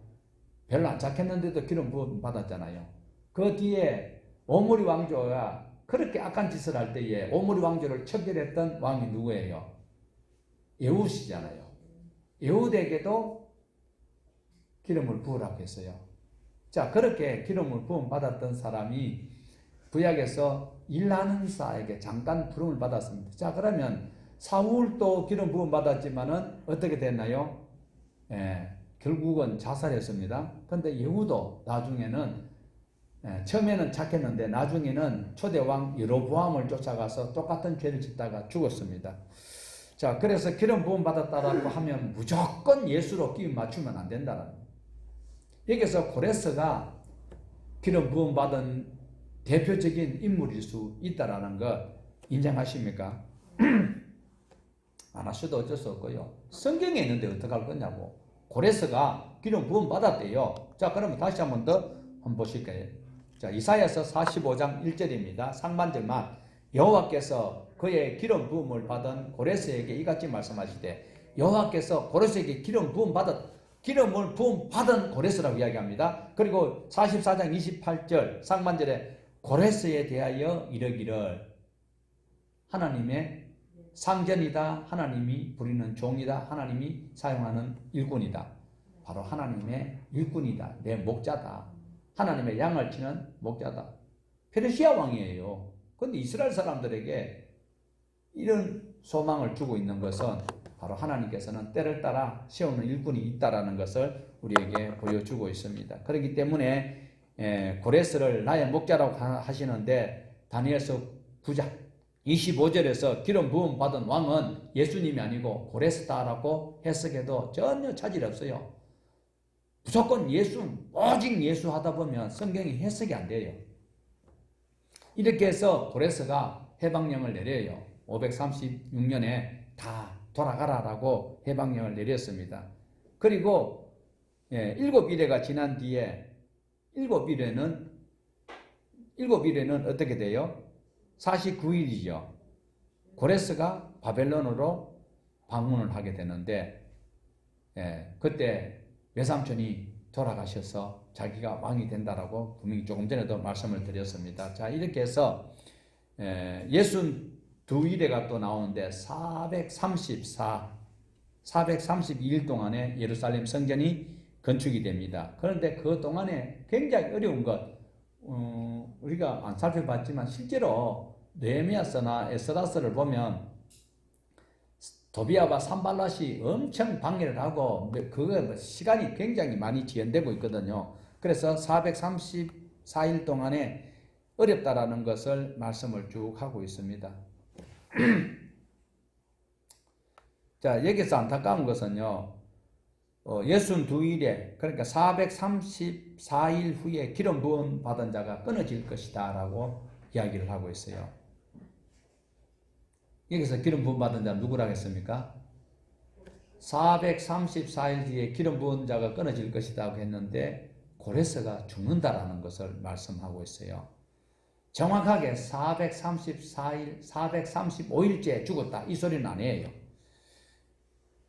A: 별로 안 착했는데도 기름 부음 받았잖아요. 그 뒤에 오므리 왕조가 그렇게 악한 짓을 할 때에 오므리 왕조를 척결했던 왕이 누구예요? 에훗이잖아요. 에훗에게도 기름을 부으라고 했어요. 자, 그렇게 기름을 부음 받았던 사람이 구약에서 일하는 사에게 잠깐 부름을 받았습니다. 자, 그러면 사울도 기름 부음 받았지만은 어떻게 됐나요? 결국은 자살했습니다. 그런데 예후도 나중에는 처음에는 착했는데 나중에는 초대왕 여로보암을 쫓아가서 똑같은 죄를 짓다가 죽었습니다. 자, 그래서 기름 부음 받았다라고 하면 무조건 예수로 끼워 맞추면 안 된다는 거예요. 여기서 고레스가 기름 부음 받은 대표적인 인물일 수 있다라는 것 인정하십니까? 안 하셔도 어쩔 수 없고요. 성경에 있는데 어떡할 거냐고. 고레스가 기름 부음 받았대요. 자, 그러면 다시 한번 더 한번 보실까요? 자, 이사야서 45장 1절입니다. 상반절만 여호와께서 그의 기름 부음을 받은 고레스에게 이같이 말씀하시되 여호와께서 고레스에게 기름을 부음 받은 고레스라고 이야기합니다. 그리고 44장 28절 상반절에 고레스에 대하여 이르기를 하나님의 상전이다. 하나님이 부리는 종이다. 하나님이 사용하는 일꾼이다. 바로 하나님의 일꾼이다. 내 목자다. 하나님의 양을 치는 목자다. 페르시아 왕이에요. 그런데 이스라엘 사람들에게 이런 소망을 주고 있는 것은 바로 하나님께서는 때를 따라 세우는 일꾼이 있다라는 것을 우리에게 보여주고 있습니다. 그렇기 때문에 고레스를 나의 목자라고 하시는데 다니엘서 9장 25절에서 기름 부음 받은 왕은 예수님이 아니고 고레스다라고 해석해도 전혀 차질 없어요. 무조건 예수, 오직 예수 하다 보면 성경이 해석이 안 돼요. 이렇게 해서 고레스가 해방령을 내려요. 536년에 다 돌아가라라고 해방령을 내렸습니다. 그리고 7일회가 지난 뒤에 7일회는 어떻게 돼요? 49일이죠. 고레스가 바벨론으로 방문을 하게 되는데 그때 외삼촌이 돌아가셔서 자기가 왕이 된다라고 분명히 조금 전에도 말씀을 드렸습니다. 자, 이렇게 해서 62일에가 또 나오는데 432일 동안에 예루살렘 성전이 건축이 됩니다. 그런데 그 동안에 굉장히 어려운 것, 우리가 안 살펴봤지만 실제로 느헤미야서나 에스라서를 보면 도비아와 산발랏이 엄청 방해를 하고 그거 시간이 굉장히 많이 지연되고 있거든요. 그래서 434일 동안에 어렵다라는 것을 말씀을 쭉 하고 있습니다. 자, 여기서 안타까운 것은요, 62일에, 그러니까 434일 후에 기름 부음 받은 자가 끊어질 것이다 라고 이야기를 하고 있어요. 여기서 기름 부음 받은 자는 누구라고 했습니까? 434일 뒤에 기름 부은 자가 끊어질 것이다 했는데 고레스가 죽는다라는 것을 말씀하고 있어요. 정확하게 434일, 435일째 죽었다 이 소리는 아니에요.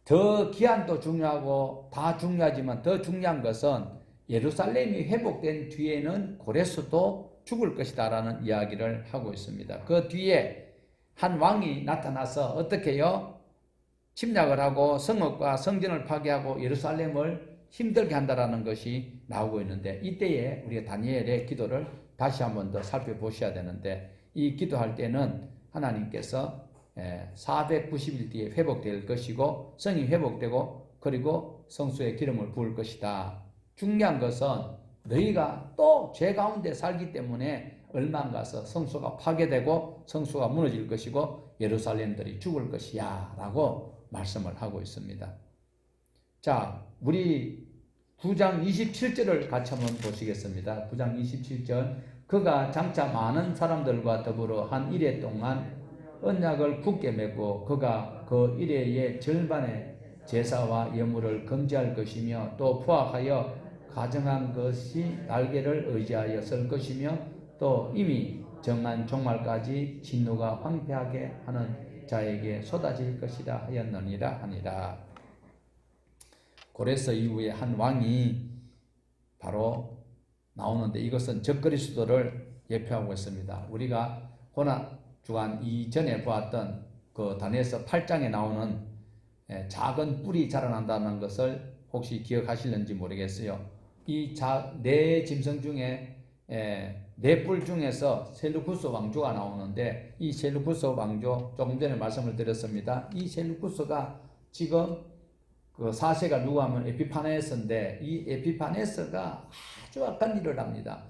A: 더 기한도 중요하고 다 중요하지만 더 중요한 것은 예루살렘이 회복된 뒤에는 고레스도 죽을 것이다 라는 이야기를 하고 있습니다. 그 뒤에 한 왕이 나타나서 어떻게 해요? 침략을 하고 성읍과 성전을 파괴하고 예루살렘을 힘들게 한다라는 것이 나오고 있는데, 이때에 우리가 다니엘의 기도를 다시 한 번 더 살펴보셔야 되는데, 이 기도할 때는 하나님께서 490일 뒤에 회복될 것이고 성이 회복되고 그리고 성수의 기름을 부을 것이다. 중요한 것은 너희가 또 죄 가운데 살기 때문에 얼마 안 가서 성소가 파괴되고 성소가 무너질 것이고 예루살렘들이 죽을 것이야 라고 말씀을 하고 있습니다. 자, 우리 9장 27절을 같이 한번 보시겠습니다. 9장 27절. 그가 장차 많은 사람들과 더불어 한 이래 동안 언약을 굳게 맺고 그가 그 이래의 절반의 제사와 예물을 금지할 것이며 또 포악하여 가정한 것이 날개를 의지하여 설 것이며 또 이미 정한 종말까지 진노가 황폐하게 하는 자에게 쏟아질 것이라 하였느니라 하니라. 고레스 이후에 한 왕이 바로 나오는데 이것은 적그리스도를 예표하고 있습니다. 우리가 고난주간 이전에 보았던 그 다니엘서 8장에 나오는 작은 뿔이 자라난다는 것을 혹시 기억하실는지 모르겠어요. 이 네 짐승 중에 네 뿔 중에서 셀루쿠스 왕조가 나오는데, 이 셀루쿠스 왕조 조금 전에 말씀을 드렸습니다. 이 셀루쿠스가 지금 그 4세가 누구 하면 에피파네스인데, 이 에피파네스가 아주 악한 일을 합니다.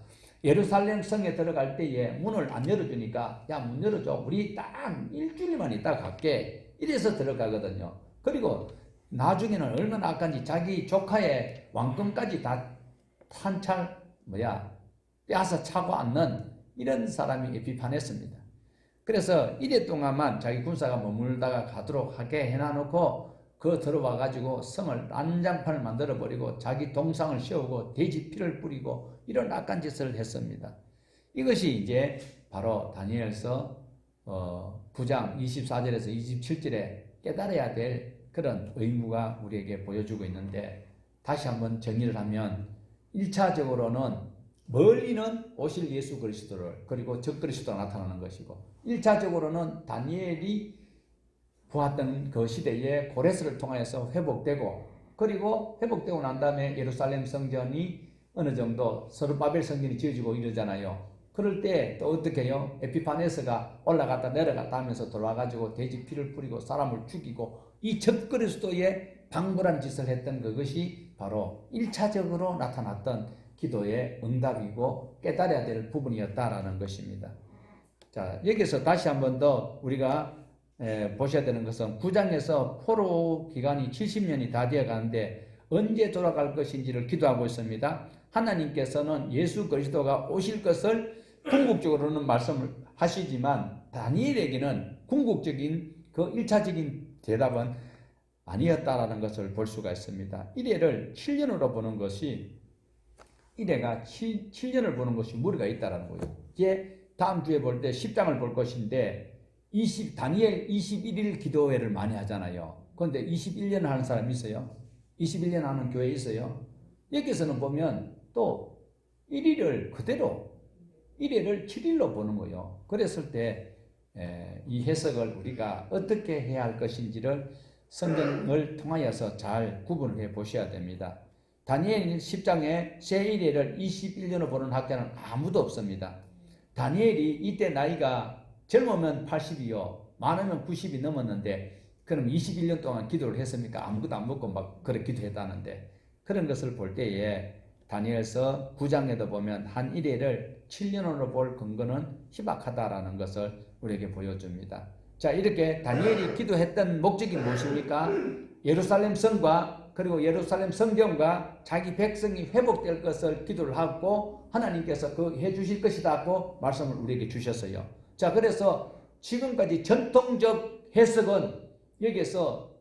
A: 예루살렘 성에 들어갈 때에 문을 안 열어주니까 야, 문 열어줘, 우리 딱 일주일만 있다 갈게, 이래서 들어가거든요. 그리고 나중에는 얼마나 악한지 자기 조카의 왕권까지 다 빼앗아 차고 앉는 이런 사람이 에피파네스입니다. 그래서 이래 동안만 자기 군사가 머물다가 가도록 하게 해놔놓고 그 들어와 가지고 성을 난장판을 만들어 버리고 자기 동상을 세우고 돼지 피를 뿌리고 이런 악한 짓을 했습니다. 이것이 이제 바로 다니엘서 9장 24절에서 27절에 깨달아야 될 그런 의무가 우리에게 보여주고 있는데, 다시 한번 정리를 하면 1차적으로는 멀리는 오실 예수 그리스도를, 그리고 적그리스도가 나타나는 것이고, 1차적으로는 다니엘이 보았던 그 시대에 고레스를 통하여서 회복되고, 그리고 회복되고 난 다음에 예루살렘 성전이 어느 정도 스룹바벨 성전이 지어지고 이러잖아요. 그럴 때 또 어떻게 해요? 에피파네스가 올라갔다 내려갔다 하면서 돌아와가지고 돼지 피를 뿌리고 사람을 죽이고 이 적그리스도의 방불한 짓을 했던 그것이 바로 1차적으로 나타났던 기도의 응답이고 깨달아야 될 부분이었다라는 것입니다. 자, 여기서 다시 한 번 더 우리가 보셔야 되는 것은 9장에서 포로 기간이 70년이 다 되어 가는데 언제 돌아갈 것인지를 기도하고 있습니다. 하나님께서는 예수 그리스도가 오실 것을 궁극적으로는 말씀을 하시지만 다니엘에게는 궁극적인 그 1차적인 대답은 아니었다라는 것을 볼 수가 있습니다. 이래를 7년으로 보는 것이, 이래가 7년을 보는 것이 무리가 있다라는 거예요. 이제 다음 주에 볼 때 10장을 볼 것인데 다니엘 21일 기도회를 많이 하잖아요. 그런데 21년 하는 사람이 있어요? 21년 하는 교회 있어요? 여기서는 보면 또 1일을 그대로 1일을 7일로 보는 거예요. 그랬을 때 이 해석을 우리가 어떻게 해야 할 것인지를 성경을 통하여서 잘 구분해 보셔야 됩니다. 다니엘 10장에 새 1일을 21년으로 보는 학자는 아무도 없습니다. 다니엘이 이때 나이가 젊으면 80이요, 많으면 90이 넘었는데 그럼 21년 동안 기도를 했습니까? 아무것도 안 먹고 막 그렇게 기도했다는데, 그런 것을 볼 때에 다니엘서 9장에도 보면 한 1일을 7년으로 볼 근거는 희박하다라는 것을 우리에게 보여줍니다. 자, 이렇게 다니엘이 기도했던 목적이 무엇입니까? 예루살렘 성과 그리고 예루살렘 성경과 자기 백성이 회복될 것을 기도를 하고 하나님께서 그 해주실 것이라고 말씀을 우리에게 주셨어요. 자, 그래서 지금까지 전통적 해석은 여기에서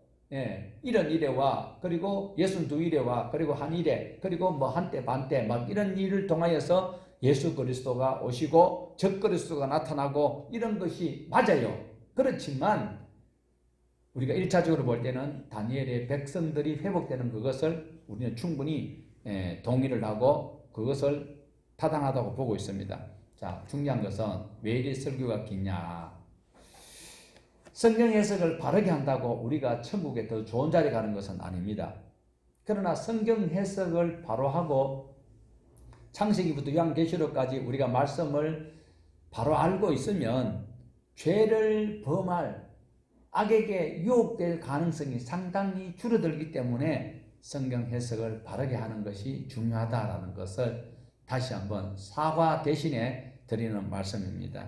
A: 이런 일회와 그리고 62일회와 그리고 한 일회 그리고 뭐 한때 반때 막 이런 일을 통하여서 예수 그리스도가 오시고 적 그리스도가 나타나고 이런 것이 맞아요. 그렇지만 우리가 1차적으로 볼 때는 다니엘의 백성들이 회복되는 그것을 우리는 충분히 동의를 하고 그것을 타당하다고 보고 있습니다. 자, 중요한 것은 왜 이리 설교가 기냐? 성경 해석을 바르게 한다고 우리가 천국에 더 좋은 자리에 가는 것은 아닙니다. 그러나 성경 해석을 바로 하고 창세기부터 요한계시록까지 우리가 말씀을 바로 알고 있으면 죄를 범할 악에게 유혹될 가능성이 상당히 줄어들기 때문에 성경 해석을 바르게 하는 것이 중요하다라는 것을 다시 한번 사과 대신에 드리는 말씀입니다.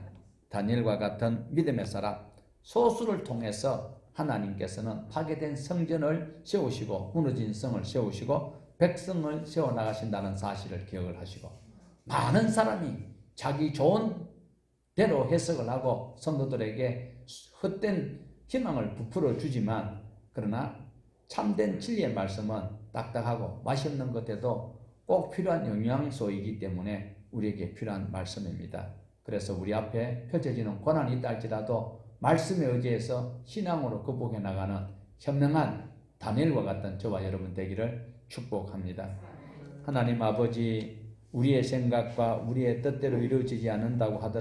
A: 다니엘과 같은 믿음의 사람, 소수를 통해서 하나님께서는 파괴된 성전을 세우시고 무너진 성을 세우시고 백성을 세워나가신다는 사실을 기억을 하시고, 많은 사람이 자기 좋은 대로 해석을 하고 성도들에게 헛된 희망을 부풀어 주지만, 그러나 참된 진리의 말씀은 딱딱하고 맛이 없는 것에도 꼭 필요한 영양소이기 때문에 우리에게 필요한 말씀입니다. 그래서 우리 앞에 펼쳐지는 고난이 있다 할지라도 말씀에 의지해서 신앙으로 극복해 나가는 현명한 다니엘과 같은 저와 여러분 되기를 축복합니다. 하나님 아버지, 우리의 생각과 우리의 뜻대로 이루어지지 않는다고 하더라도